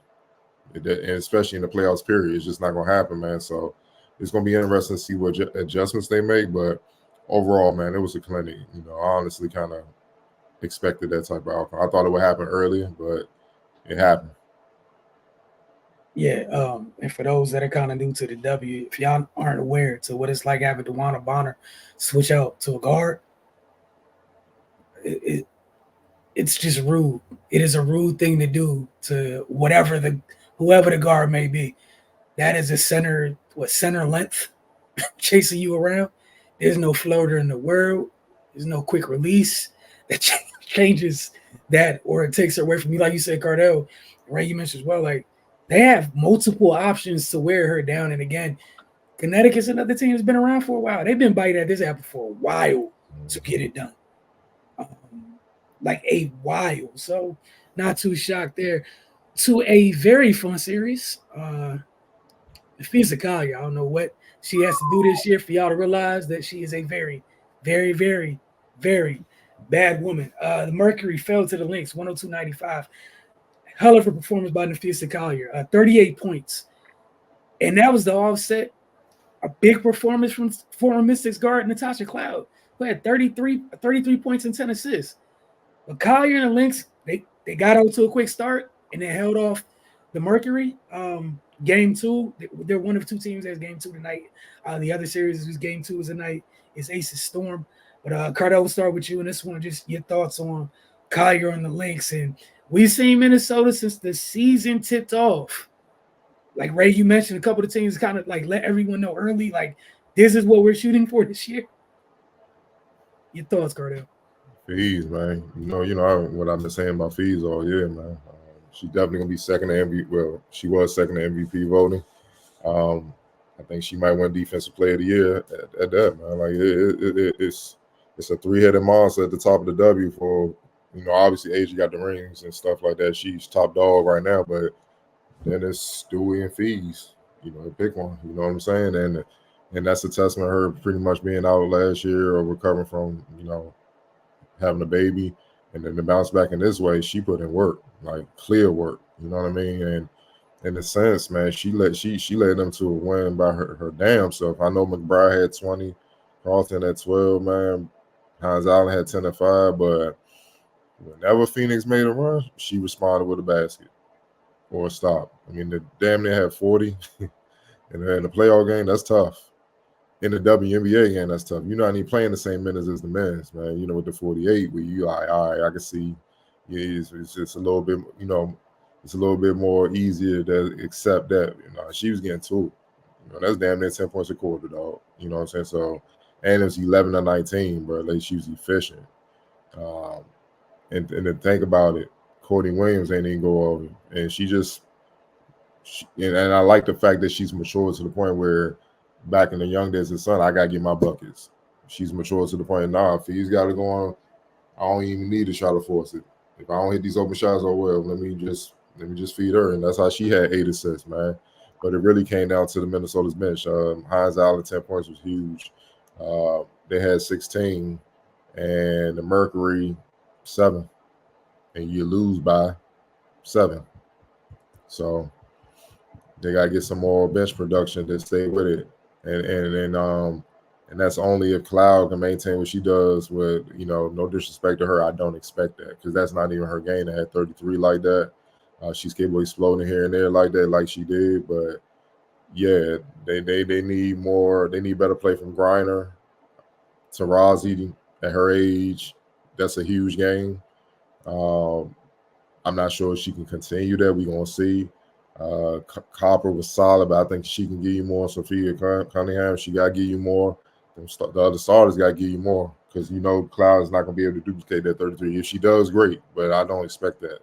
and especially in the playoffs period. It's just not gonna happen, man. So it's gonna be interesting to see what adjustments they make. But overall, man, it was a clinic. I honestly kind of expected that type of outcome. I thought it would happen earlier, but it happened. Yeah, and for those that are kind of new to the W, if y'all aren't aware to what it's like having DeWanna Bonner switch out to a guard, it's just rude. It is a rude thing to do to whoever the guard may be. That is a center length chasing you around. There's no floater in the world. There's no quick release that changes that, or it takes it away from you. Like you said, Cardell, Ray, you mentioned as well, like they have multiple options to wear her down. And again, Connecticut's another team that's been around for a while. They've been biting at this apple for a while to get it done. Like a while. So not too shocked there. To a very fun series. Nafisa Collier, I don't know what she has to do this year for y'all to realize that she is a very, very, very, very bad woman. The Mercury fell to the Lynx, 102.95. Hell of a performance by Nafisa Collier, 38 points. And that was the offset. A big performance from former Mystics guard Natasha Cloud, who had 33 points and 10 assists. But Collier and the Lynx, they got out to a quick start and they held off the Mercury. Game 2, they're one of two teams that's game 2 tonight. The other series is game 2 is tonight. It's Aces Storm. But Cardell, we'll start with you in this one. Just your thoughts on Collier and the Lynx. And we've seen Minnesota since the season tipped off. Like Ray, you mentioned a couple of teams kind of like let everyone know early, like this is what we're shooting for this year. Your thoughts, Cardell? Fees, man. You know what I've been saying about Fees all year, man. She's definitely gonna be second to MVP. Well, she was second to MVP voting. I think she might win Defensive Player of the Year at that, man. Like it's a three-headed monster at the top of the W for, obviously Asia got the rings and stuff like that. She's top dog right now, but then it's Stewie and Fees. Pick one. You know what I'm saying? And that's a testament to her pretty much being out last year or recovering from, having a baby. And then to bounce back in this way, she put in work, like clear work. You know what I mean? And in a sense, man, she led them to a win by her damn self. I know McBride had 20, Carlton had 12, man. Hines Allen had 10 and 5, but whenever Phoenix made a run, she responded with a basket or a stop. I mean, the damn near had 40. And in the playoff game, that's tough. In the WNBA game, that's tough. You're not even playing the same minutes as the men's, man. With the 48, where you like, all right, I can see, it's just a little bit, it's a little bit more easier to accept that. She was getting two. That's damn near 10 points a quarter, dog. You know what I'm saying? So, and it was 11 to 19, but at least she was efficient. And to think about it, Courtney Williams ain't even go over, and and I like the fact that she's matured to the point where back in the young days of Sun, I gotta get my buckets. She's matured to the point now. If he's got to go on, I don't even need to try to force it. If I don't hit these open shots, oh well, let me just feed her, and that's how she had 8 assists, man. But it really came down to the Minnesota's bench. Hines Allen 10 points was huge. They had 16, and the Mercury 7, and you lose by 7. So they gotta get some more bench production to stay with it. And that's only if Cloud can maintain what she does with, no disrespect to her. I don't expect that because that's not even her game to have 33 like that. She's capable of exploding here and there like that, like she did. But yeah, they need more. They need better play from Griner. Tarazi at her age, that's a huge game. I'm not sure if she can continue that. We're gonna see. Copper was solid, but I think she can give you more. Sophia Cunningham, she got to give you more. The other starters got to give you more because Cloud is not going to be able to duplicate that 33. If she does, great, but I don't expect that.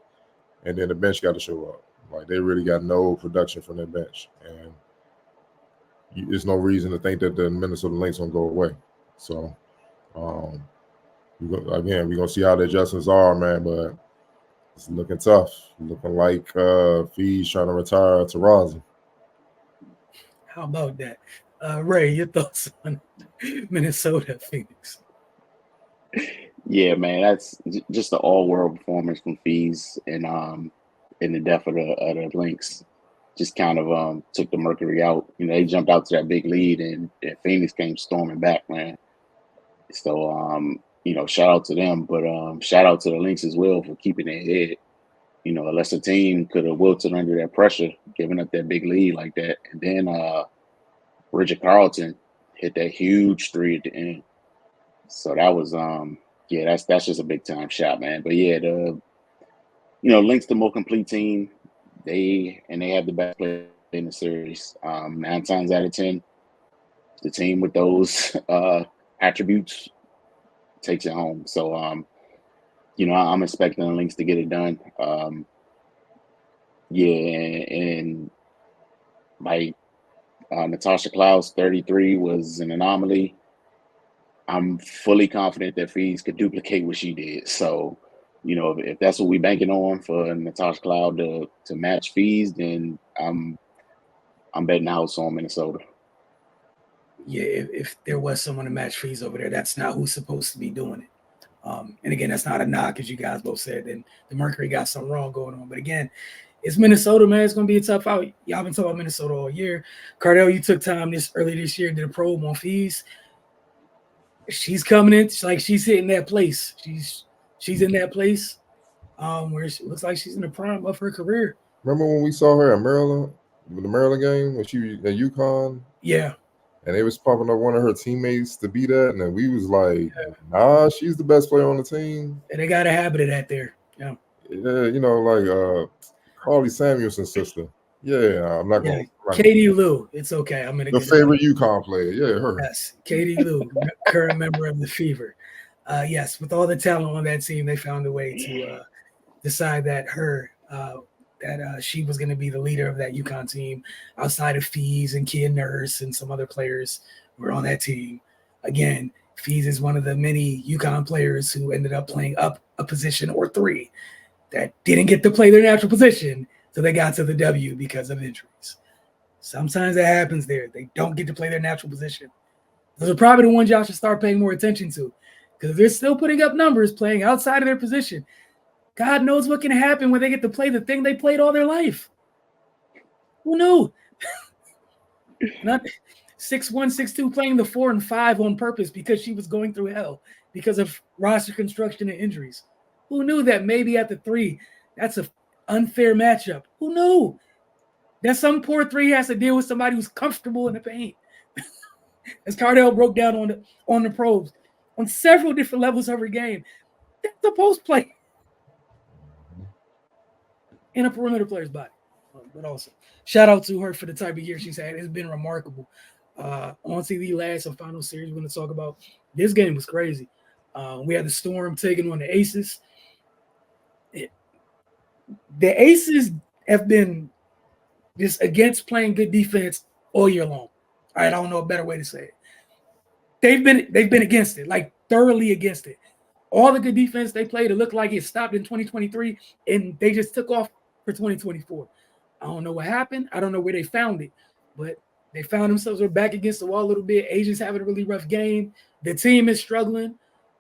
And then the bench got to show up. Like they really got no production from their bench, and there's no reason to think that the Minnesota Lynx won't go away. So, we're gonna see how the adjustments are, man, but. It's looking tough. Looking like Fee's trying to retire Tarazi. How about that? Ray, your thoughts on Minnesota Phoenix? Yeah, man, that's just an all-world performance from Fees and in the depth of the Lynx. Just kind of took the Mercury out. They jumped out to that big lead, and Phoenix came storming back, man. So, shout out to them, but shout out to the Lynx as well for keeping their head. A lesser team could have wilted under that pressure, giving up that big lead like that. And then Richard Carlton hit that huge 3 at the end. So that was Yeah, that's just a big time shot, man. But yeah, Lynx the more complete team. They have the best player in the series. 9 times out of 10, the team with those attributes takes it home. So I'm expecting the Lynx to get it done. And like Natasha Cloud's 33 was an anomaly. I'm fully confident that Fees could duplicate what she did. So, if that's what we're banking on for Natasha Cloud to match Fees, then I'm betting the house on Minnesota. Yeah, if there was someone to match Fees over there, that's not who's supposed to be doing it. And again, that's not a knock, as you guys both said. And the Mercury got something wrong going on. But again, it's Minnesota, man. It's going to be a tough out. Y'all been talking about Minnesota all year. Cardell, you took time early this year, did a probe on Fees. She's coming in like she's hitting that place. She's in that place where it looks like she's in the prime of her career. Remember when we saw her at Maryland, the Maryland game when she was at UConn? Yeah. And they was popping up one of her teammates to be that, and then we was like, nah, she's the best player on the team. And they got a habit of that there. Yeah. Yeah, Carly Samuelson's sister. Yeah, I'm not going to. Katie Lou. It's okay. I'm going to the favorite UConn player. Yeah, her. Yes, Katie Lou, current member of the Fever. Yes, with all the talent on that team, they found a way to decide that she was going to be the leader of that UConn team outside of Fees and Kia Nurse and some other players who were on that team. Again, Fees is one of the many UConn players who ended up playing up a position or 3 that didn't get to play their natural position, so they got to the W because of injuries. Sometimes that happens there. They don't get to play their natural position. Those are probably the ones y'all should start paying more attention to, because they're still putting up numbers playing outside of their position. God knows what can happen when they get to play the thing they played all their life. Who knew? Not 6'1", 6'2", playing the 4 and 5 on purpose because she was going through hell because of roster construction and injuries. Who knew that maybe at the 3, that's an unfair matchup? Who knew that some poor 3 has to deal with somebody who's comfortable in the paint? As Cardell broke down on the probes on several different levels of her game, that's the post play in a perimeter player's body. But also, shout out to her for the type of year she's had. It's been remarkable. On to the last and final series we're going to talk about. This game was crazy. We had the Storm taking on the Aces. The Aces have been just against playing good defense all year long. All right, I don't know a better way to say it. They've been against it, like thoroughly against it. All the good defense they played, it looked like it stopped in 2023, and they just took off for 2024. I don't know what happened. I don't know where they found it, but they found themselves back against the wall a little bit. Asians having a really rough game. The team is struggling.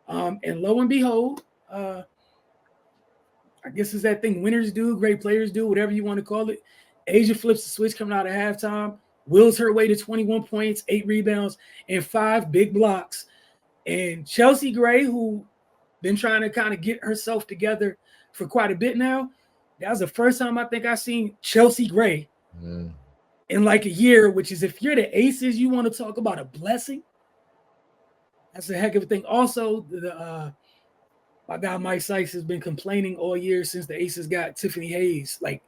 And lo and behold, I guess it's that thing winners do, great players do, whatever you want to call it. Asia flips the switch coming out of halftime, wills her way to 21 points, 8 rebounds, and 5 big blocks. And Chelsea Gray, who been trying to kind of get herself together for quite a bit now, that was the first time I think I've seen Chelsea Gray in like a year, which is, if you're the Aces, you want to talk about a blessing. That's a heck of a thing. Also, my guy Mike Sykes has been complaining all year since the Aces got Tiffany Hayes. Like,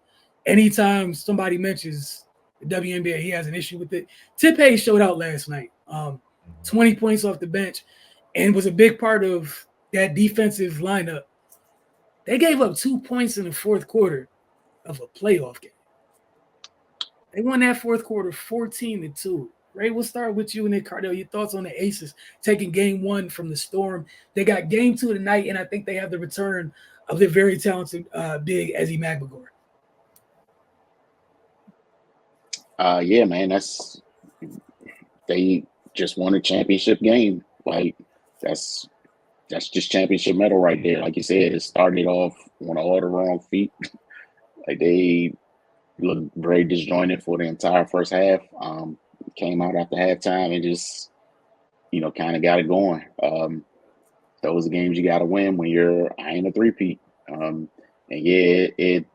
anytime somebody mentions the WNBA, he has an issue with it. Tip Hayes showed out last night, 20 points off the bench, and was a big part of that defensive lineup. They gave up 2 points in the fourth quarter of a playoff game. They won that fourth quarter 14-2. Ray, we'll start with you and then Cardell. Your thoughts on the Aces taking game 1 from the Storm. They got game 2 tonight, and I think they have the return of their very talented big Ezzie Magbagor. Yeah, man, they just won a championship game. Like, that's just championship medal right there. Like you said, it started off on all the wrong feet. Like, they looked very disjointed for the entire first half. Came out after halftime and just, kind of got it going. Those are games you got to win when you're eyeing a three-peat. And yeah, it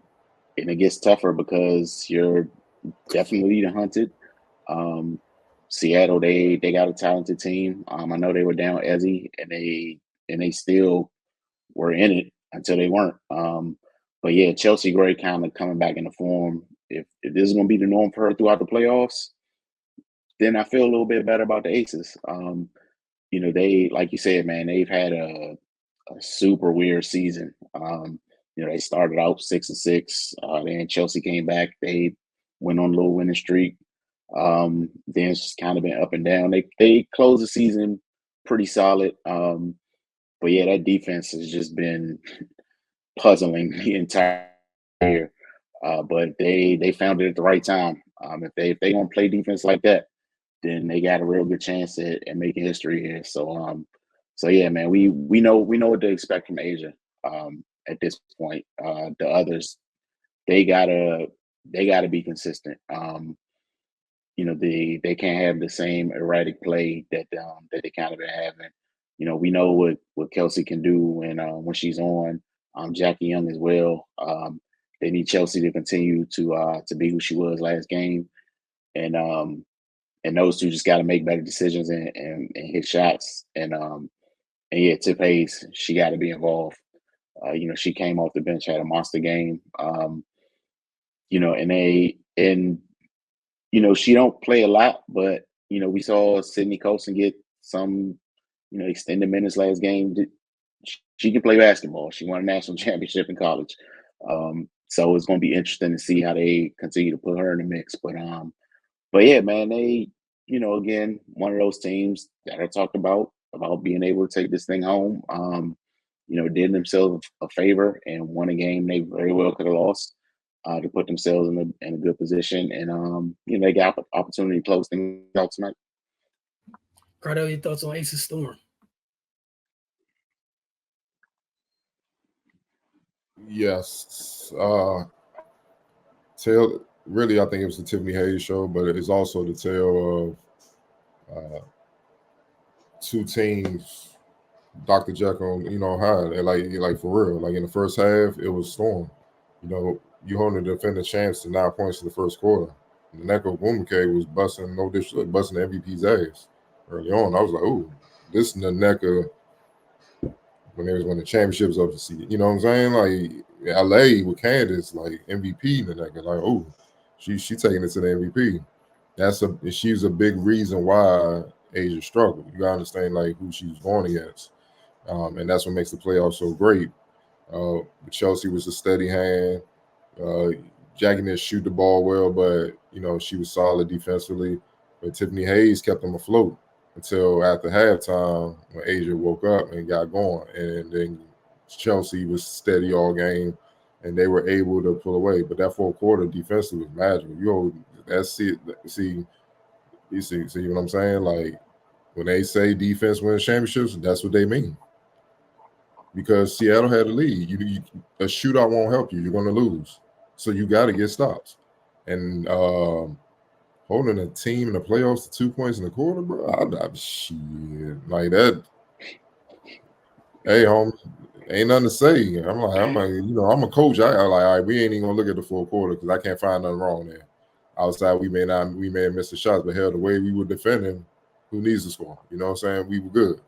gets tougher because you're definitely the hunted. Seattle, they got a talented team. I know they were down Ezzie, and they and they still were in it until they weren't. But yeah, Chelsea Gray kind of coming back into form. If this is going to be the norm for her throughout the playoffs, then I feel a little bit better about the Aces. They, like you said, man, they've had a super weird season. They started out 6-6. Then Chelsea came back. They went on a little winning streak. Then it's just kind of been up and down. They closed the season pretty solid. But yeah, that defense has just been puzzling the entire year. But they found it at the right time. If they gonna play defense like that, then they got a real good chance at making history here. So yeah, man, we know what to expect from Asia at this point. The others, they gotta be consistent. They can't have the same erratic play that they kind of been having. We know what Kelsey can do when she's on. Jackie Young as well. They need Chelsea to continue to be who she was last game, and those two just got to make better decisions and hit shots. And yeah, Tip Hayes, she got to be involved. She came off the bench, had a monster game. She don't play a lot, but we saw Sydney Colson get some extended minutes last game. She can play basketball. She won a national championship in college. So it's going to be interesting to see how they continue to put her in the mix. But yeah, man, they, again, one of those teams that I talked about being able to take this thing home, did themselves a favor and won a game they very well could have lost to put themselves in a good position. And, they got opportunity to close things out tonight. Cardell, your thoughts on Aces Storm? Yes. Really, I think it was the Tiffany Hayes show, but it's also the tale of two teams, Dr. Jekyll, Hyde. Like for real. Like in the first half, it was Storm. You holding the defending champs to 9 points in the first quarter. And Neko Bumake was busting busting the MVP's ass early on. I was like, ooh, this is the Neko when they was winning championships of the season. You know what I'm saying? Like LA with Candace, like MVP in the Neko. Like, ooh, she taking it to the MVP. She's a big reason why Asia struggled. You gotta understand like who she was going against. And that's what makes the playoffs so great. Chelsea was a steady hand. Jackie didn't shoot the ball well, but she was solid defensively. But Tiffany Hayes kept them afloat until after halftime when Asia woke up and got going, and then Chelsea was steady all game, and they were able to pull away. But that fourth quarter defensively was magical. See what I'm saying? Like when they say defense wins championships, that's what they mean. Because Seattle had a lead. A shootout won't help you. You're going to lose. So you got to get stops. And holding a team in the playoffs to 2 points in the quarter, bro, shit. Like that. Hey, homie, ain't nothing to say. I'm a coach. I'm like, all right, we ain't even going to look at the full quarter because I can't find nothing wrong there. Outside, we may have missed the shots, but hell, the way we were defending, who needs to score? You know what I'm saying? We were good.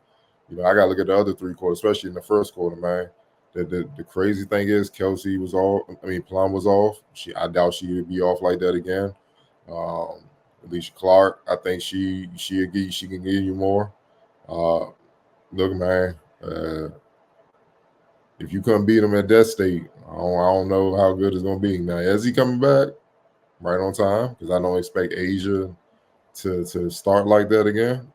I got to look at the other 3 quarters, especially in the first quarter, man. The crazy thing is Kelsey was off. Plum was off. I doubt she would be off like that again. Alicia Clark, I think she can give you more. Look, man, if you couldn't beat them at that state, I don't know how good it's going to be. Now, is he coming back right on time? Because I don't expect Asia to start like that again.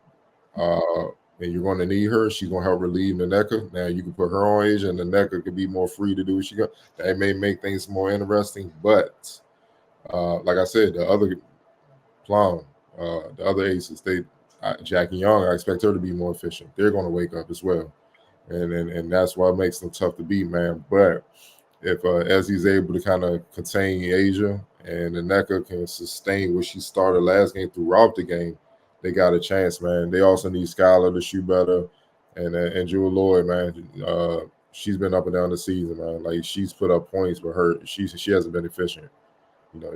And you're going to need her. She's going to help relieve the NECA. Now you can put her on Asia, and the NECA could be more free to do what she got. That may make things more interesting. But like I said, the other Plum, the other aces, Jackie Young, I expect her to be more efficient. They're going to wake up as well, and that's why it makes them tough to beat, man. But if as he's able to kind of contain Asia, and the NECA can sustain what she started last game throughout the game, they got a chance, man. They also need Skylar to shoot better, and Jewel Lloyd, man. She's been up and down the season, man. Like she's put up points, but she hasn't been efficient.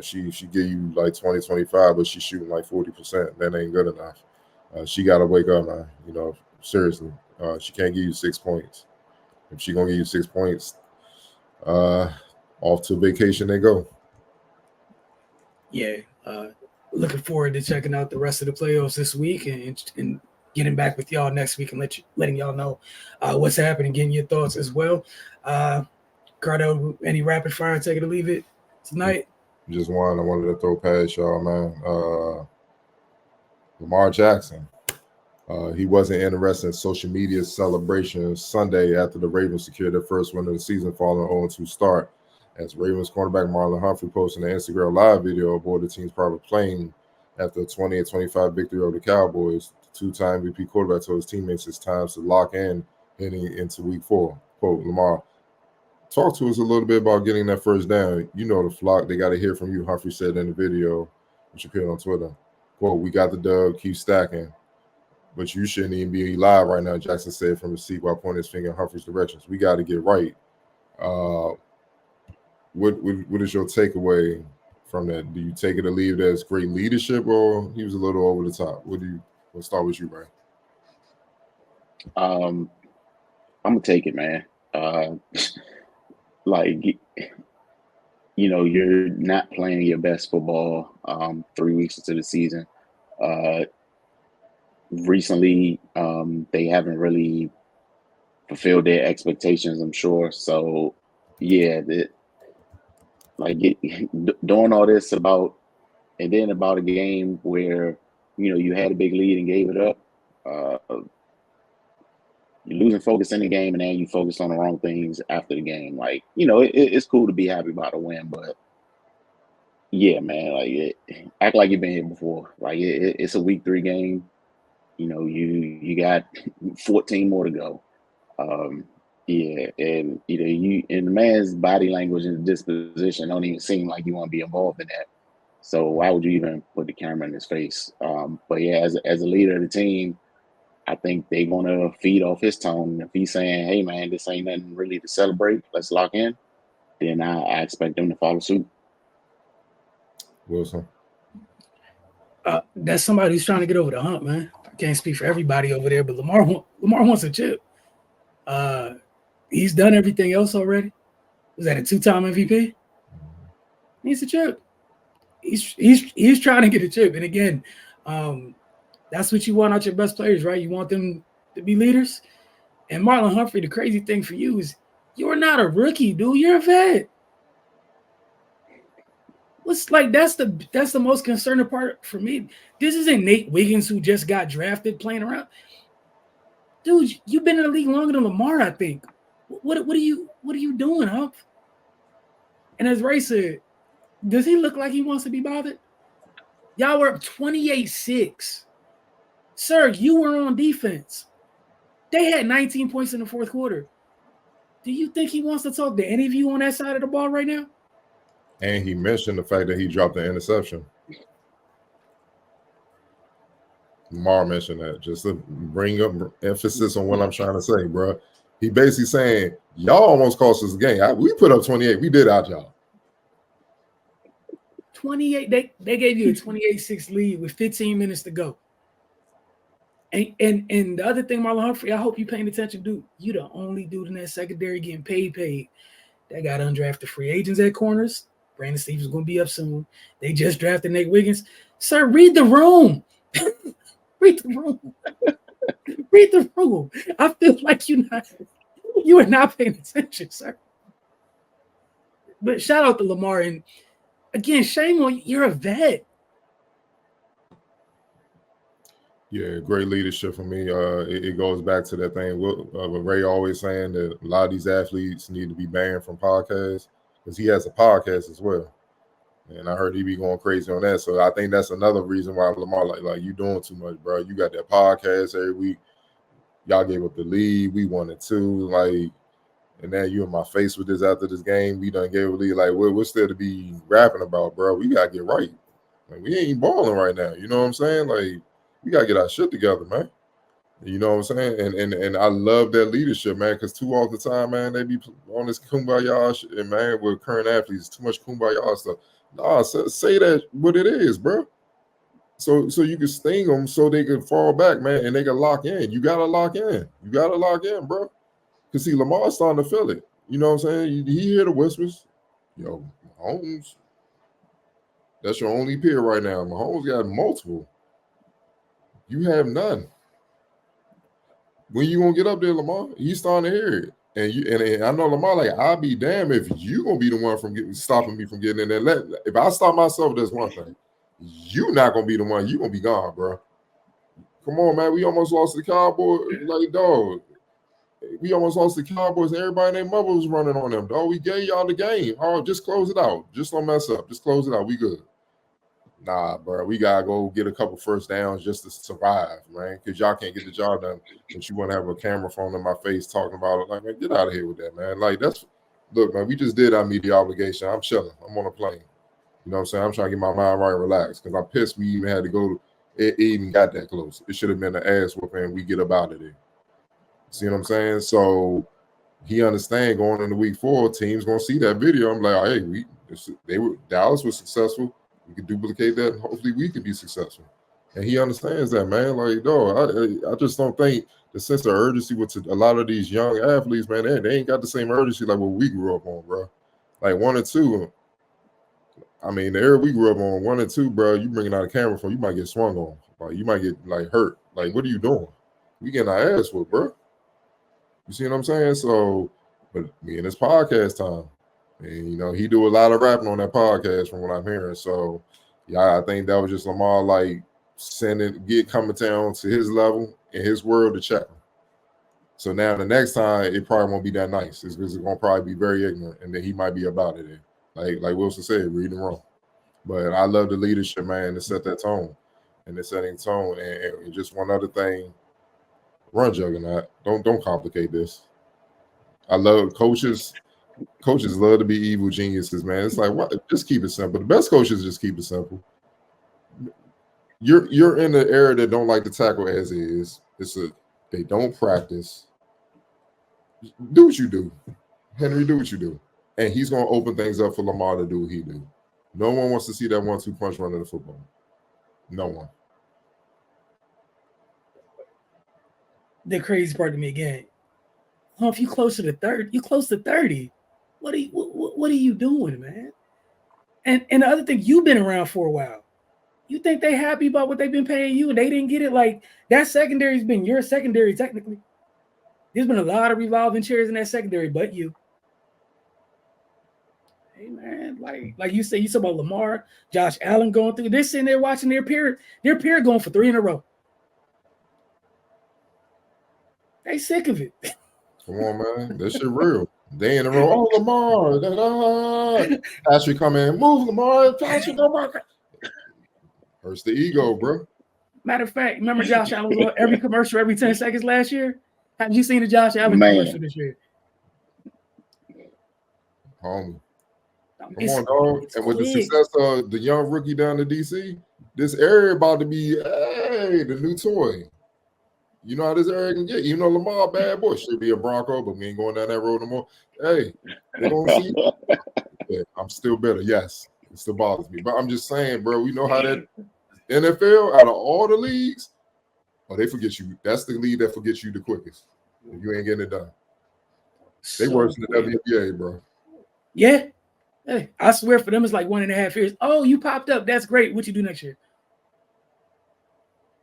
She give you like 20, 25, but she's shooting like 40%. That ain't good enough. She got to wake up, man. Seriously. She can't give you 6 points. If she gonna give you 6 points, off to vacation they go. Yeah, looking forward to checking out the rest of the playoffs this week and getting back with y'all next week and letting y'all know what's happening, getting your thoughts as well. Cardell, any rapid fire, take it or leave it tonight? Just one I wanted to throw past y'all, man. Lamar Jackson. He wasn't interested in social media celebration Sunday after the Ravens secured their first win of the season following an 0-2 start. As Ravens cornerback Marlon Humphrey posted an Instagram live video aboard the team's private plane after a 20-25 victory over the Cowboys, the two-time MVP quarterback told his teammates it's time to lock in heading into week 4. Quote, Lamar, talk to us a little bit about getting that first down. You know the flock, they got to hear from you, Humphrey said in the video, which appeared on Twitter. Quote, we got the dub, keep stacking. But you shouldn't even be live right now, Jackson said from the seat while pointing his finger in Humphrey's directions. We got to get right. What is your takeaway from that? Do you take it or leave it as great leadership, or he was a little over the top? We'll start with you, Ray. I'm gonna take it, man. Like, you know, you're not playing your best football 3 weeks into the season. Recently, they haven't really fulfilled their expectations, I'm sure. So, yeah, doing all this about a game where, you know, you had a big lead and gave it up. You're losing focus in the game, and then you focus on the wrong things after the game. Like, you know, it's cool to be happy about a win, but yeah, man, like act like you've been here before. Like it's a week 3 game. You know, you got 14 more to go. Yeah, and you know, and the man's body language and disposition don't even seem like you want to be involved in that. So why would you even put the camera in his face? But yeah, as a leader of the team, I think they're gonna feed off his tone. If he's saying, "Hey, man, this ain't nothing really to celebrate. Let's lock in," then I expect them to follow suit. Wilson. That's somebody who's trying to get over the hump, man. I can't speak for everybody over there, but Lamar wants a chip. He's done everything else already. Was that a 2-time MVP? He needs a chip. He's trying to get a chip. And again, that's what you want out your best players, right? You want them to be leaders. And Marlon Humphrey, the crazy thing for you is you're not a rookie, dude. You're a vet. What's like that's the most concerning part for me. This isn't Nate Wiggins who just got drafted playing around. Dude, you've been in the league longer than Lamar, I think. What are you doing, Hump? And as Ray said, does he look like he wants to be bothered? Y'all were up 28-6. Sir, you were on defense. They had 19 points in the fourth quarter. Do you think he wants to talk to any of you on that side of the ball right now? And he mentioned the fact that he dropped the interception. Lamar mentioned that just to bring up emphasis on what I'm trying to say, bro. He basically saying, y'all almost cost us the game. We put up 28. We did our job. 28. They gave you a 28-6 lead with 15 minutes to go. And the other thing, Marlon Humphrey, I hope you're paying attention, dude. You the only dude in that secondary getting paid. They got undrafted free agents at corners. Brandon Stevens is going to be up soon. They just drafted Nate Wiggins. Sir, read the room. Read the room. Read the room. I feel like you are not paying attention, sir. But shout out to Lamar. And again, shame on you. You're a vet. Yeah, great leadership for me. It goes back to that thing. What Ray always saying that a lot of these athletes need to be banned from podcasts because he has a podcast as well. And I heard he be going crazy on that. So I think that's another reason why Lamar, like you doing too much, bro. You got that podcast every week. Y'all gave up the lead. We won it too. Like, and now you in my face with this after this game. We done gave a lead. Like, we're still to be rapping about, bro. We got to get right. Like, we ain't balling right now. You know what I'm saying? Like, we got to get our shit together, man. You know what I'm saying? And I love that leadership, man, because too often the time, man, they be on this kumbaya shit, and man, with current athletes, too much kumbaya stuff. Nah, say that what it is, bro. So you can sting them so they can fall back, man, and they can lock in. You gotta lock in. You gotta lock in, bro. Because see, Lamar's starting to feel it. You know what I'm saying? He hear the whispers. Yo, Mahomes, that's your only peer right now. Mahomes got multiple. You have none. When you gonna get up there, Lamar? He's starting to hear it. And I know Lamar, like, I'll be damned if you gonna be the one from stopping me from getting in there. If I stop myself, that's one thing. You not gonna be the one. You gonna be gone, bro. Come on, man. We almost lost the Cowboys. Like, dog. We almost lost the Cowboys. Everybody and their mother was running on them, dog. We gave y'all the game. Oh, just close it out. Just don't mess up. Just close it out. We good. Nah, bro. We gotta go get a couple first downs just to survive, man. Because y'all can't get the job done. But you want to have a camera phone in my face talking about it. Like, man, get out of here with that, man. Like, look, man. We just did our media obligation. I'm chilling. I'm on a plane. You know what I'm saying? I'm trying to get my mind right and relaxed because I'm pissed we even had to go. It even got that close. It should have been an ass whooping and we get up out of there. See what I'm saying? So he understand going into week 4, teams gonna see that video. I'm like, hey, Dallas was successful. We can duplicate that, and hopefully we can be successful. And he understands that, man. Like, no, I just don't think the sense of urgency with a lot of these young athletes, man, they ain't got the same urgency like what we grew up on, bro. Like 1 and 2. I mean, the era we grew up on, 1 and 2, bro, you bringing out a camera phone, you might get swung on. Like, you might get, like, hurt. Like, what are you doing? We getting our ass whooped, bro. You see what I'm saying? So, but me and it's podcast time. And, you know, he do a lot of rapping on that podcast from what I'm hearing. So, yeah, I think that was just Lamar, like, coming down to his level in his world to check him. So now the next time, it probably won't be that nice. It's going to probably be very ignorant, and then he might be about it. Like Wilson said, reading wrong. But I love the leadership, man, to set that tone. And the setting tone. And just one other thing, run Juggernaut. Don't complicate this. I love coaches. Coaches love to be evil geniuses, man. It's like, what? Just keep it simple. The best coaches just keep it simple. You're in the era that don't like to tackle as is. They don't practice. Do what you do. Henry, do what you do. And he's going to open things up for Lamar to do what he do. No one wants to see that 1-2 punch running the football. No one. The crazy part to me again. Well, if you close to 30. What are you doing, man? And the other thing, you've been around for a while. You think they happy about what they've been paying you and they didn't get it? Like, that secondary's been your secondary technically. There's been a lot of revolving chairs in that secondary, but you. Hey, man, like you said, you saw about Lamar, Josh Allen going through. They're sitting there watching their peer going for 3 in a row. They sick of it. Come on, man. That shit real. They in a row. Oh, Lamar. Patrick come in. Move, Lamar. Patrick, Lamar. Hurts the ego, bro. Matter of fact, remember Josh Allen was on every commercial every 10 seconds last year? Have you seen the Josh Allen commercial this year? Homie. Come on, dog. And with the success of the young rookie down to DC, this area about to be, the new toy. You know how this area can get. You know Lamar, bad boy, should be a Bronco, but we ain't going down that road no more. Hey, they gonna see. Yeah, I'm still better. Yes, it still bothers me. But I'm just saying, bro, we know how that NFL, out of all the leagues, they forget you. That's the league that forgets you the quickest. If you ain't getting it done. They worse than the WNBA, bro. Yeah. Hey, I swear for them, it's like 1.5 years. Oh, you popped up. That's great. What you do next year?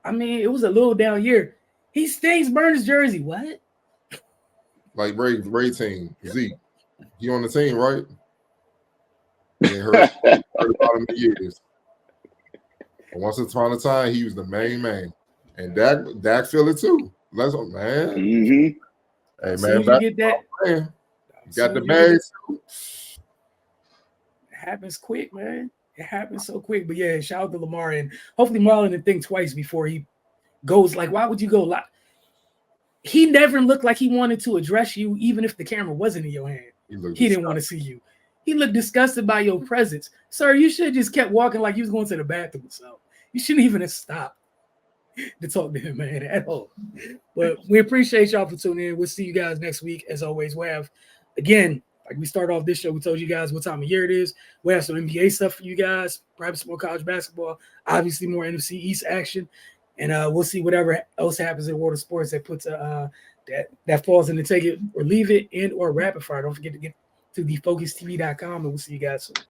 I mean, it was a little down year. He stinks, burn his jersey. What? Like Ray team, Zeke. He on the team, right? He ain't heard about him in years. But once upon a time, he was the main man. And Dak feel it too. Let's go, man. Mm-hmm. Hey, man. You get that. Man. You got the bag too. It happens quick, man. It happens so quick. But yeah, shout out to Lamar. And hopefully Marlon didn't think twice before he goes. Like, why would you go live? He never looked like he wanted to address you, even if the camera wasn't in your hand. He didn't want to see you. He looked disgusted by your presence. Sir, you should have just kept walking like you was going to the bathroom. So you shouldn't even have stopped to talk to him, man, at all. But we appreciate y'all for tuning in. We'll see you guys next week. As always, we'll have, again, Like we started off this show, we told you guys what time of year it is. We have some NBA stuff for you guys, perhaps more college basketball, obviously more NFC East action. And we'll see whatever else happens in the world of sports that puts that falls in the take it or leave it and or rapid fire. Don't forget to get to thefocustv.com, and we'll see you guys soon.